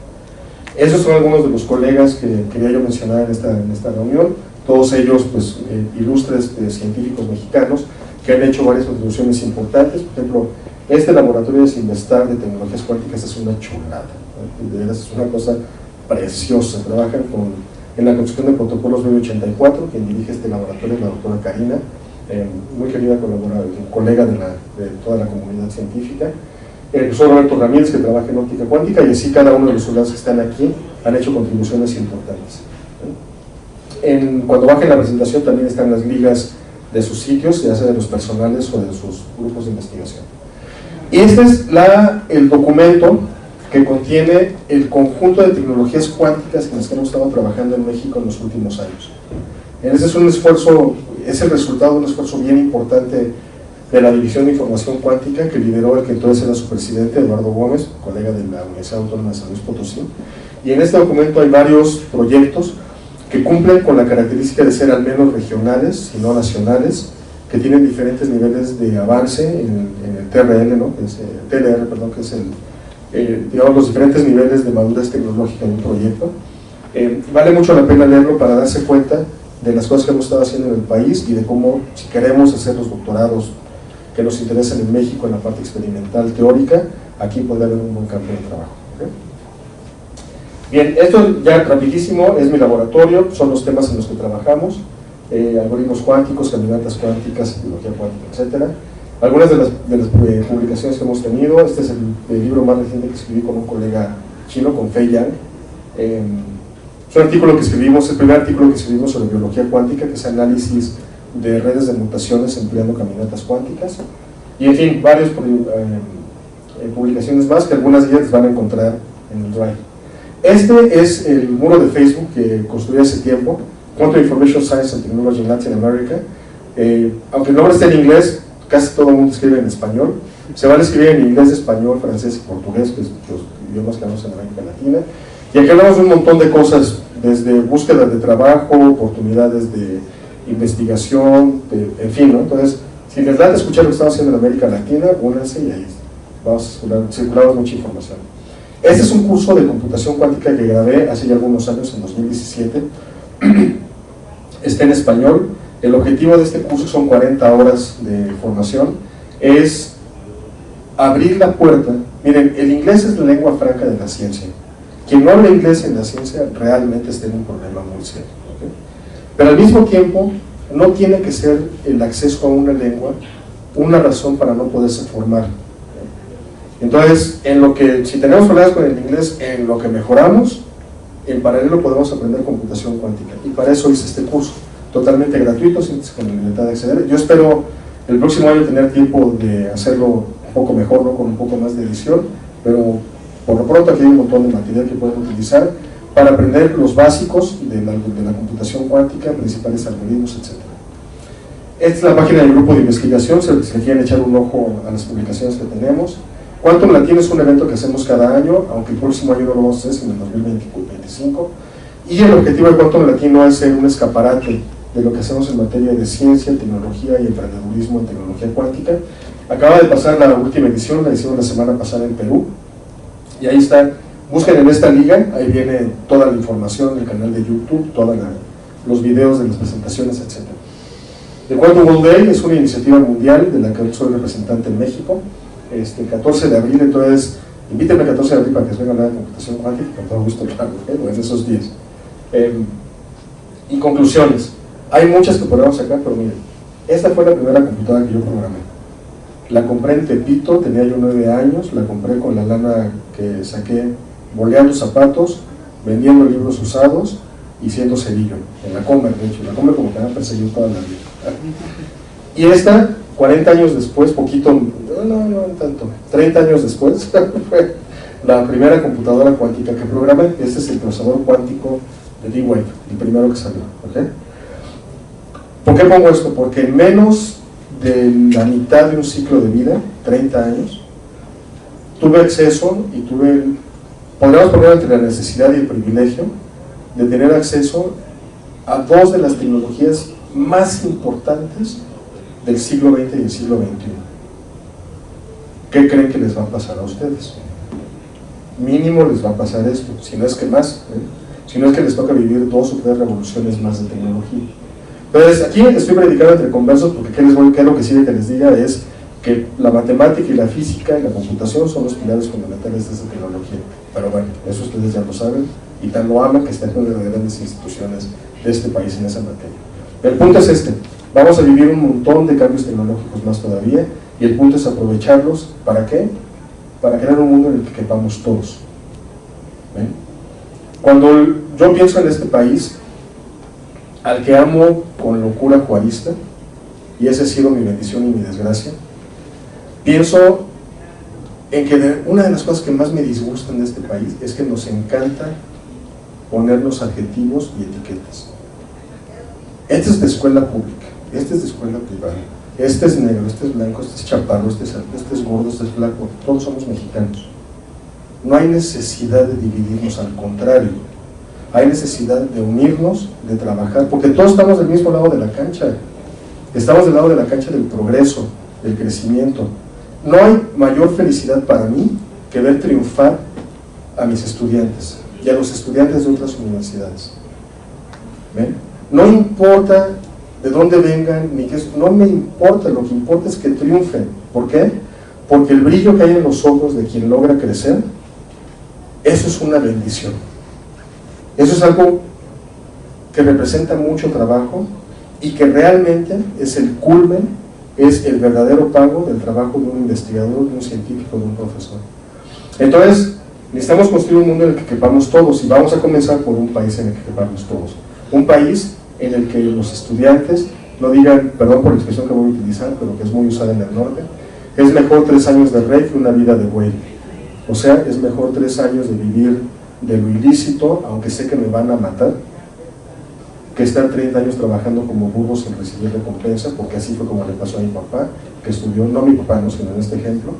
Esos son algunos de los colegas que quería yo mencionar en esta reunión, todos ellos pues, ilustres científicos mexicanos que han hecho varias contribuciones importantes. Por ejemplo, este laboratorio de Sinvestar de tecnologías cuánticas es una chulada, ¿no? De veras es una cosa preciosa. Trabajan en la construcción de protocolos 984, quien dirige este laboratorio es la doctora Karina, muy querida colega de toda la comunidad científica. El profesor Roberto Ramírez, que trabaja en óptica cuántica, y así cada uno de los soldados que están aquí han hecho contribuciones importantes. Cuando bajen la presentación también están las ligas de sus sitios, ya sea de los personales o de sus grupos de investigación. Y este es el documento que contiene el conjunto de tecnologías cuánticas en las que hemos estado trabajando en México en los últimos años. Ese es un esfuerzo, es el resultado de un esfuerzo bien importante de la División de Información Cuántica que lideró el que entonces era su presidente, Eduardo Gómez, colega de la Universidad Autónoma de San Luis Potosí. Y en este documento hay varios proyectos que cumplen con la característica de ser al menos regionales, y no nacionales, que tienen diferentes niveles de avance en el TRL, ¿no? Que es TLR, perdón, que es digamos, los diferentes niveles de madurez tecnológica de un proyecto. Vale mucho la pena leerlo para darse cuenta de las cosas que hemos estado haciendo en el país y de cómo, si queremos hacer los doctorados que nos interesan en México en la parte experimental teórica, aquí podría haber un buen campo de trabajo. ¿Okay? Bien, esto ya rapidísimo es mi laboratorio, son los temas en los que trabajamos, algoritmos cuánticos, caminatas cuánticas, tecnología cuántica, etc. Algunas de las publicaciones que hemos tenido, este es el libro más reciente que escribí con un colega chino, con Fei Yang, Es un artículo que escribimos, el primer artículo que escribimos sobre biología cuántica, que es análisis de redes de mutaciones empleando caminatas cuánticas, y en fin, varias publicaciones más que algunas de ellas van a encontrar en el Drive. Este es el muro de Facebook que construí hace tiempo, Quantum Information Science and Technology in Latin America. Aunque el nombre esté en inglés, casi todo el mundo escribe en español. Se van a escribir en inglés, español, francés y portugués, que es los idiomas que hablamos en América Latina. Y aquí hablamos de un montón de cosas, desde búsqueda de trabajo, oportunidades de investigación, en fin, ¿no? Entonces, si les da de escuchar lo que estamos haciendo en América Latina, únanse y ahí vamos a circular mucha información. Este es un curso de computación cuántica que grabé hace ya algunos años, en 2017. Está en español. El objetivo de este curso, son 40 horas de formación, es abrir la puerta. Miren, el inglés es la lengua franca de la ciencia. Quien no habla inglés en la ciencia realmente está en un problema muy serio, ¿okay? Pero al mismo tiempo, no tiene que ser el acceso a una lengua una razón para no poderse formar, ¿okay? Entonces, si tenemos problemas con el inglés, en lo que mejoramos, en paralelo podemos aprender computación cuántica. Y para eso hice este curso, totalmente gratuito, con la libertad de acceder. Yo espero el próximo año tener tiempo de hacerlo un poco mejor, ¿no? Con un poco más de edición, pero por lo pronto aquí hay un montón de material que pueden utilizar para aprender los básicos de la computación cuántica, principales algoritmos, etc. Esta es la página del grupo de investigación, si le quieren echar un ojo a las publicaciones que tenemos. Quantum Latino es un evento que hacemos cada año, aunque el próximo año no lo vamos a hacer, sino en 2025. Y el objetivo de Quantum Latino es ser un escaparate de lo que hacemos en materia de ciencia, tecnología y emprendedurismo en tecnología cuántica. Acaba de pasar la última edición, la hicimos la semana pasada en Perú, y ahí está. Busquen en esta liga, ahí viene toda la información del canal de YouTube, todos los videos de las presentaciones, etc. The Quantum World Day es una iniciativa mundial de la que soy representante en México. 14 de abril, entonces invítenme el 14 de abril para que se vengan a hablar de computación cuántica, con todo gusto, claro, en esos días. Y conclusiones, hay muchas que podemos sacar, pero miren, esta fue la primera computadora que yo programé. La compré en Tepito, tenía yo 9 años, la compré con la lana que saqué boleando zapatos, vendiendo libros usados y siendo cerillo, en la Comer, de hecho, la Comer como que me ha perseguido toda la vida. Y esta, 40 años después, poquito, no tanto, 30 años después, fue la primera computadora cuántica que programé. Este es el procesador cuántico de D-Wave, el primero que salió, ¿okay? ¿Por qué pongo esto? Porque en menos de la mitad de un ciclo de vida, 30 años, tuve acceso y podríamos poner entre la necesidad y el privilegio de tener acceso a dos de las tecnologías más importantes del siglo XX y el siglo XXI. ¿Qué creen que les va a pasar a ustedes? Mínimo les va a pasar esto, si no es que más, si no es que les toca vivir 2 o 3 revoluciones más de tecnología. Entonces, aquí estoy predicando entre conversos, porque ¿qué es lo que sigue que les diga? Es que la matemática y la física y la computación son los pilares fundamentales de esta tecnología. Pero bueno, eso ustedes ya lo saben, y tan lo aman que están en una de las grandes instituciones de este país en esa materia. El punto es este: vamos a vivir un montón de cambios tecnológicos más todavía, y el punto es aprovecharlos. ¿Para qué? Para crear un mundo en el que quepamos todos. ¿Ven? Cuando yo pienso en este país, al que amo con locura juarista, y esa ha sido mi bendición y mi desgracia, pienso en que una de las cosas que más me disgustan de este país es que nos encanta ponernos adjetivos y etiquetas. Este es de escuela pública, este es de escuela privada, este es negro, este es blanco, este es chaparro, este es alto, este es gordo, este es flaco, todos somos mexicanos. No hay necesidad de dividirnos, al contrario, hay necesidad de unirnos, de trabajar, porque todos estamos del mismo lado de la cancha. Estamos del lado de la cancha del progreso, del crecimiento. No hay mayor felicidad para mí que ver triunfar a mis estudiantes y a los estudiantes de otras universidades. ¿Ven? No importa de dónde vengan, ni qué, no me importa, lo que importa es que triunfen. ¿Por qué? Porque el brillo que hay en los ojos de quien logra crecer, eso es una bendición. Eso es algo que representa mucho trabajo y que realmente es el culmen, es el verdadero pago del trabajo de un investigador, de un científico, de un profesor. Entonces, Necesitamos construir un mundo en el que quepamos todos, y vamos a comenzar por un país en el que quepamos todos. Un país en el que los estudiantes no digan, perdón por la expresión que voy a utilizar, pero que es muy usada en el norte, es mejor 3 años de rey que una vida de güey. O sea, es mejor 3 años de vivir de lo ilícito, aunque sé que me van a matar, que estar 30 años trabajando como burro sin recibir recompensa, porque así fue como le pasó a mi papá, que estudió, no mi papá, no, sino en este ejemplo,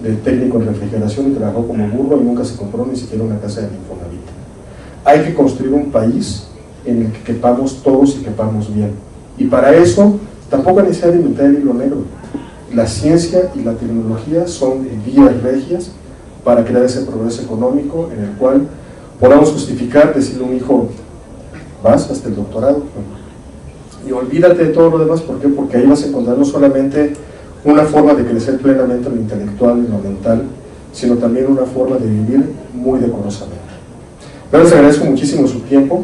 de técnico en refrigeración y trabajó como burro y nunca se compró ni siquiera una casa de Infonavit. Hay que construir un país en el que quepamos todos y quepamos bien. Y para eso tampoco hay necesidad de inventar el hilo negro. La ciencia y la tecnología son vías regias para crear ese progreso económico en el cual podamos justificar, decirle a un hijo, vas hasta el doctorado y olvídate de todo lo demás. ¿Por qué? Porque ahí vas a encontrar no solamente una forma de crecer plenamente en lo intelectual y en lo mental, sino también una forma de vivir muy decorosamente. Pero les agradezco muchísimo su tiempo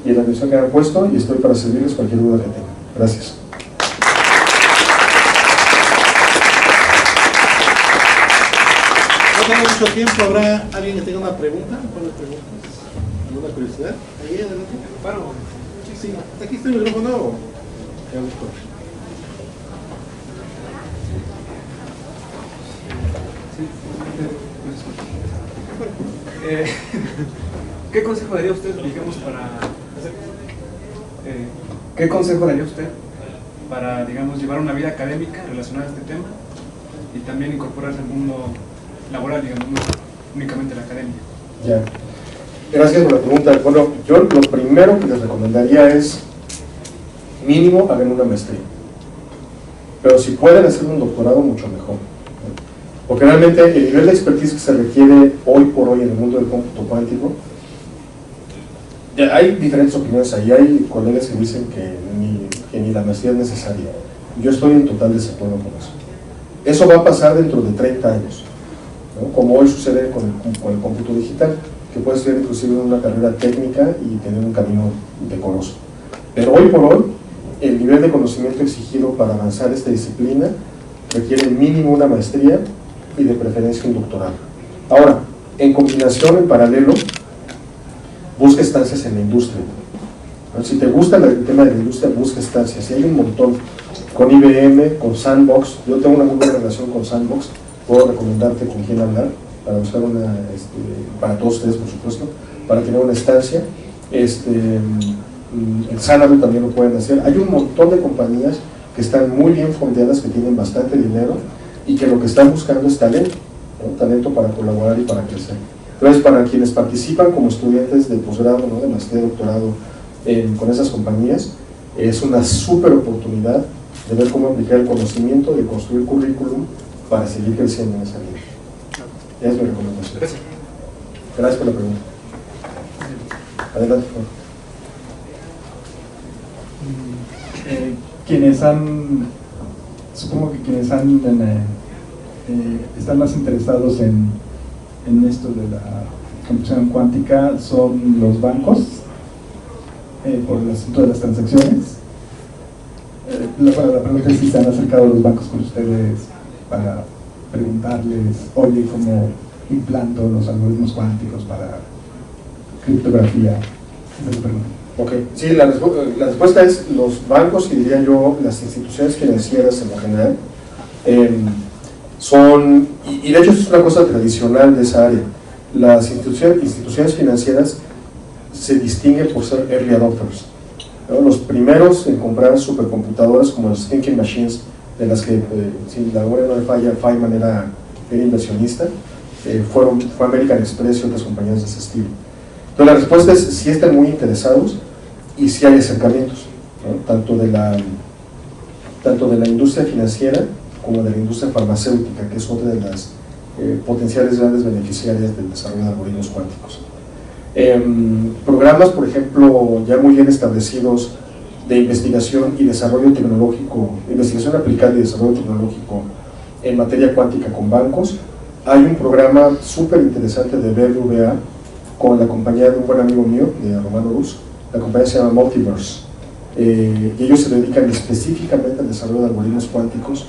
y la atención que han puesto, y estoy para servirles cualquier duda que tengan. Gracias. No tengo mucho tiempo. ¿Habrá alguien que tenga una pregunta? ¿Alguna curiosidad? Ahí adelante. Bueno, sí, aquí está el micrófono. Ya busco. ¿Qué consejo daría usted, digamos, qué consejo daría usted para, digamos, llevar una vida académica relacionada a este tema y también incorporarse al mundo laboral, digamos, no únicamente la academia? Ya. Gracias por la pregunta. Bueno, yo lo primero que les recomendaría es, mínimo, hagan una maestría. Pero si pueden hacer un doctorado, mucho mejor. Porque realmente el nivel de expertise que se requiere hoy por hoy en el mundo del cómputo cuántico, hay diferentes opiniones ahí. Hay colegas que dicen que ni la maestría es necesaria. Yo estoy en total desacuerdo con eso. Eso va a pasar dentro de 30 años, ¿no? Como hoy sucede con el cómputo digital, que puede ser inclusive una carrera técnica y tener un camino decoroso. Pero hoy por hoy, el nivel de conocimiento exigido para avanzar esta disciplina requiere mínimo una maestría y de preferencia un doctorado. Ahora, en combinación, en paralelo, busca estancias en la industria. Si te gusta el tema de la industria, busca estancias. Y hay un montón, con IBM, con Sandbox. Yo tengo una muy buena relación con Sandbox, puedo recomendarte con quién hablar para buscar una, para todos ustedes, por supuesto, para tener una estancia. El Xanadu también lo pueden hacer. Hay un montón de compañías que están muy bien fondeadas, que tienen bastante dinero y que lo que están buscando es talento, ¿no? Talento para colaborar y para crecer. Entonces, para quienes participan como estudiantes de posgrado, ¿no? De maestría, doctorado con esas compañías, es una súper oportunidad de ver cómo aplicar el conocimiento, de construir currículum para seguir creciendo en esa línea. Esa es mi recomendación. Gracias. Gracias por la pregunta. Adelante, por favor. Supongo que quienes están más interesados en esto de la computación cuántica son los bancos, por el asunto de las transacciones. La pregunta es si se han acercado los bancos con ustedes para preguntarles, oye, ¿cómo implanto los algoritmos cuánticos para criptografía? Esa es la pregunta. Ok, sí, la respuesta es los bancos y diría yo las instituciones financieras en lo general son, y de hecho es una cosa tradicional de esa área. Las instituciones financieras se distinguen por ser early adopters, ¿no? Los primeros en comprar supercomputadoras como los Thinking Machines, de las que, si la memoria no me falla, Feynman era inversionista, fue American Express y otras compañías de ese estilo. Entonces la respuesta es si están muy interesados y si hay acercamientos, ¿no? tanto de la industria financiera como de la industria farmacéutica, que es otra de las potenciales grandes beneficiarias del desarrollo de algoritmos cuánticos. Programas, por ejemplo, ya muy bien establecidos de investigación y desarrollo tecnológico, investigación aplicada y desarrollo tecnológico en materia cuántica con bancos. Hay un programa súper interesante de BBVA con la compañía de un buen amigo mío, de Romano Rus. La compañía se llama Multiverse, y ellos se dedican específicamente al desarrollo de algoritmos cuánticos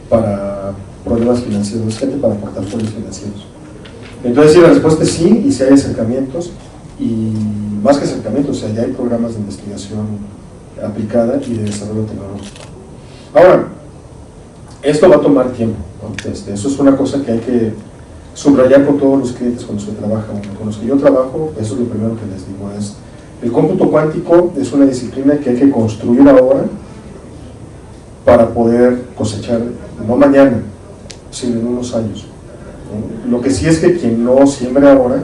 para problemas financieros, gente para portafolios financieros. Entonces, sí, la respuesta es sí, y si hay acercamientos, y más que acercamientos, o sea, ya hay programas de investigación aplicada y de desarrollo tecnológico. Ahora, esto va a tomar tiempo, ¿no? Eso es una cosa que hay que subrayar con todos los clientes con los que trabajan. Con los que yo trabajo, eso es lo primero que les digo, es el cómputo cuántico es una disciplina que hay que construir ahora para poder cosechar, no mañana, sino en unos años. Lo que sí es que quien no siembre ahora,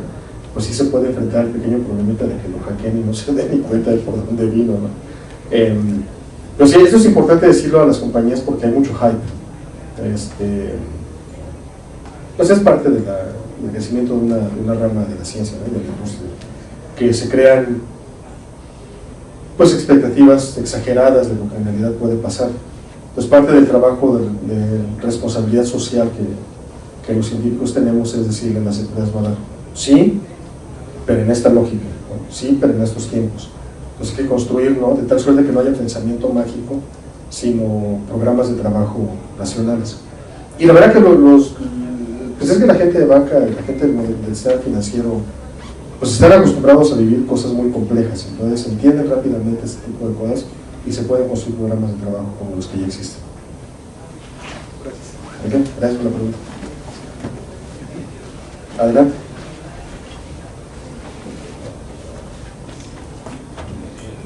pues sí se puede enfrentar al pequeño problemita de que lo hackeen y no se dé ni cuenta de por dónde vino, ¿no? Pero sí, eso es importante decirlo a las compañías porque hay mucho hype. Pues es parte del crecimiento de una rama de la ciencia, ¿no? De la industria, que se crean pues expectativas exageradas de lo que en realidad puede pasar. Pues parte del trabajo de responsabilidad social que los científicos tenemos es decirle a las empresas, bueno, sí, pero en esta lógica, ¿no? Sí, pero en estos tiempos. Entonces hay que construir, ¿no? De tal suerte que no haya pensamiento mágico, sino programas de trabajo racionales. Y la verdad que pues es que la gente de banca, la gente del sistema financiero, pues están acostumbrados a vivir cosas muy complejas, entonces entienden rápidamente este tipo de cosas y se pueden construir programas de trabajo como los que ya existen. Okay, gracias por la pregunta. Adelante.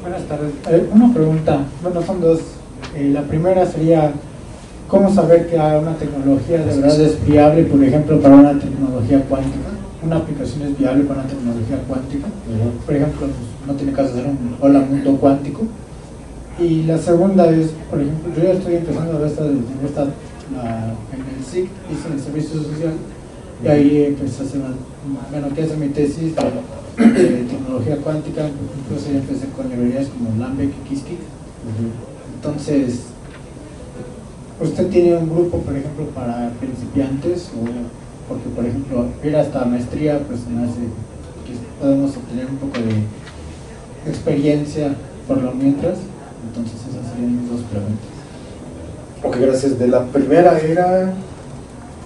Buenas tardes. Una pregunta, bueno, son dos. La primera sería, ¿cómo saber que una tecnología de verdad es viable, por ejemplo, para una tecnología cuántica? Una aplicación es viable para una tecnología cuántica. Por ejemplo, pues, no tiene caso hacer un hola mundo cuántico. Y la segunda es, por ejemplo, yo ya estoy empezando a ver en el SIC, hice en el servicio social, y ahí empecé a hacer que hacer mi tesis de tecnología cuántica. Incluso ya empecé con librerías como Lambek y Qiskit. Entonces, ¿usted tiene un grupo, por ejemplo, para principiantes? Porque, por ejemplo, ir hasta maestría, pues me hace que podemos obtener un poco de experiencia por lo mientras. Entonces, esas serían mis dos preguntas. Ok, gracias. De la primera era,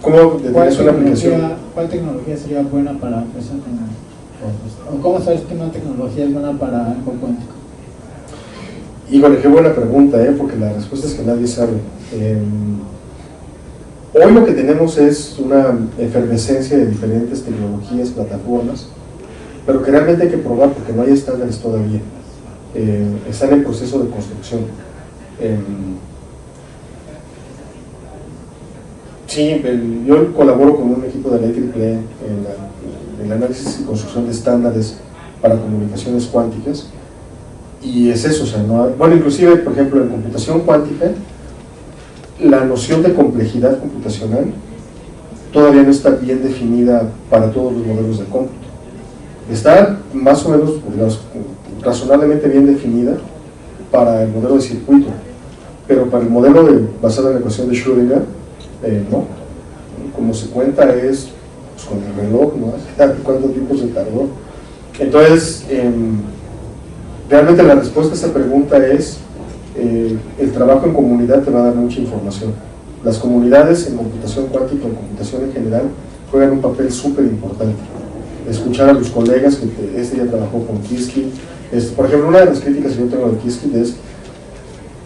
¿cómo detener una aplicación? ¿Cuál tecnología sería buena para empezar o cómo sabes que una tecnología es buena para algo cuántico? Híjole, qué buena pregunta, porque la respuesta es que nadie sabe. Hoy lo que tenemos es una efervescencia de diferentes tecnologías, plataformas, pero que realmente hay que probar porque no hay estándares todavía. Está en el proceso de construcción. Sí, yo colaboro con un equipo de la IEEE en el análisis y construcción de estándares para comunicaciones cuánticas, y es eso, o sea, bueno, inclusive, por ejemplo, en computación cuántica, la noción de complejidad computacional todavía no está bien definida para todos los modelos de cómputo. Está más o menos, digamos, razonablemente bien definida para el modelo de circuito, pero para el modelo basado en la ecuación de Schrödinger, no. Como se cuenta es pues, con el reloj, ¿no? ¿Cuánto tiempo se tardó? Entonces, realmente la respuesta a esa pregunta es el trabajo en comunidad te va a dar mucha información. Las comunidades en computación cuántica, en computación en general, juegan un papel súper importante. Escuchar a los colegas, que este ya trabajó con Qiskit. Por ejemplo, una de las críticas que yo tengo de Qiskit es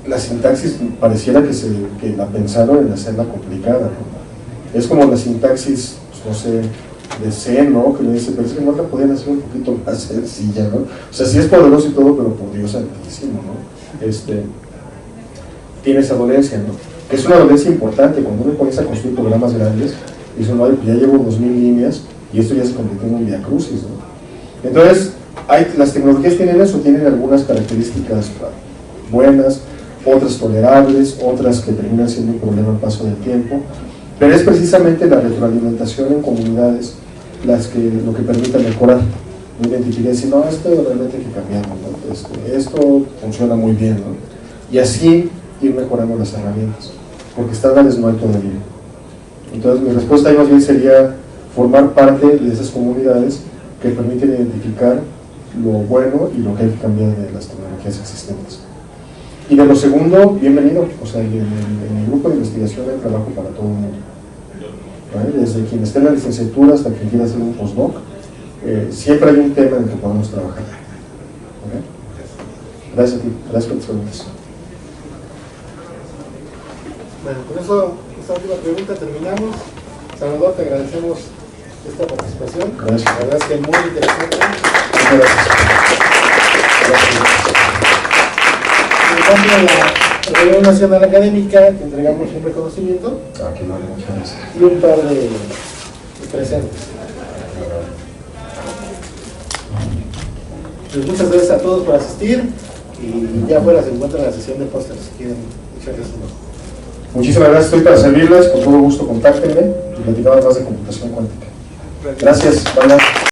la sintaxis, pareciera que la pensaron en hacerla complicada, ¿no? Es como la sintaxis, pues, no sé, de C, ¿no? Que le dice, pero es que no la podían hacer un poquito más sencilla, ¿no? O sea, sí es poderoso y todo, pero por Dios santísimo, ¿no? Tiene esa dolencia, ¿no? Que es una dolencia importante cuando uno comienza a construir programas grandes, y dice, no, ya llevo 2000 líneas y esto ya se convirtió en un viacrucis, ¿no? Entonces, las tecnologías tienen eso, tienen algunas características buenas, otras tolerables, otras que terminan siendo un problema al paso del tiempo, pero es precisamente la retroalimentación en comunidades lo que permite mejorar. No identificar y decir, no, esto realmente hay que cambiarlo, ¿no? Esto funciona muy bien, ¿no? Y así ir mejorando las herramientas, porque estándares no hay todavía. Entonces mi respuesta ahí más bien sería formar parte de esas comunidades que permiten identificar lo bueno y lo que hay que cambiar de las tecnologías existentes. Y de lo segundo, bienvenido, o sea, en el grupo de investigación hay trabajo para todo el mundo. ¿vale? Desde quien esté en la licenciatura hasta quien quiera hacer un postdoc, siempre hay un tema en el que podemos trabajar. ¿Okay? Gracias a ti, gracias por tus preguntas. Bueno, con eso, esta última pregunta terminamos. Salvador, te agradecemos esta participación. Gracias. La verdad es que muy interesante. Muchas gracias. En cambio, la Reunión Nacional Académica, te entregamos un reconocimiento Qué vale, muchas gracias. y un par de presentes. Pues muchas gracias a todos por asistir y ya afuera se encuentra la sesión de pósteres si quieren echar eso. Muchísimas gracias, estoy para servirles, con todo gusto contáctenme y platicamos más de computación cuántica. Gracias, bye.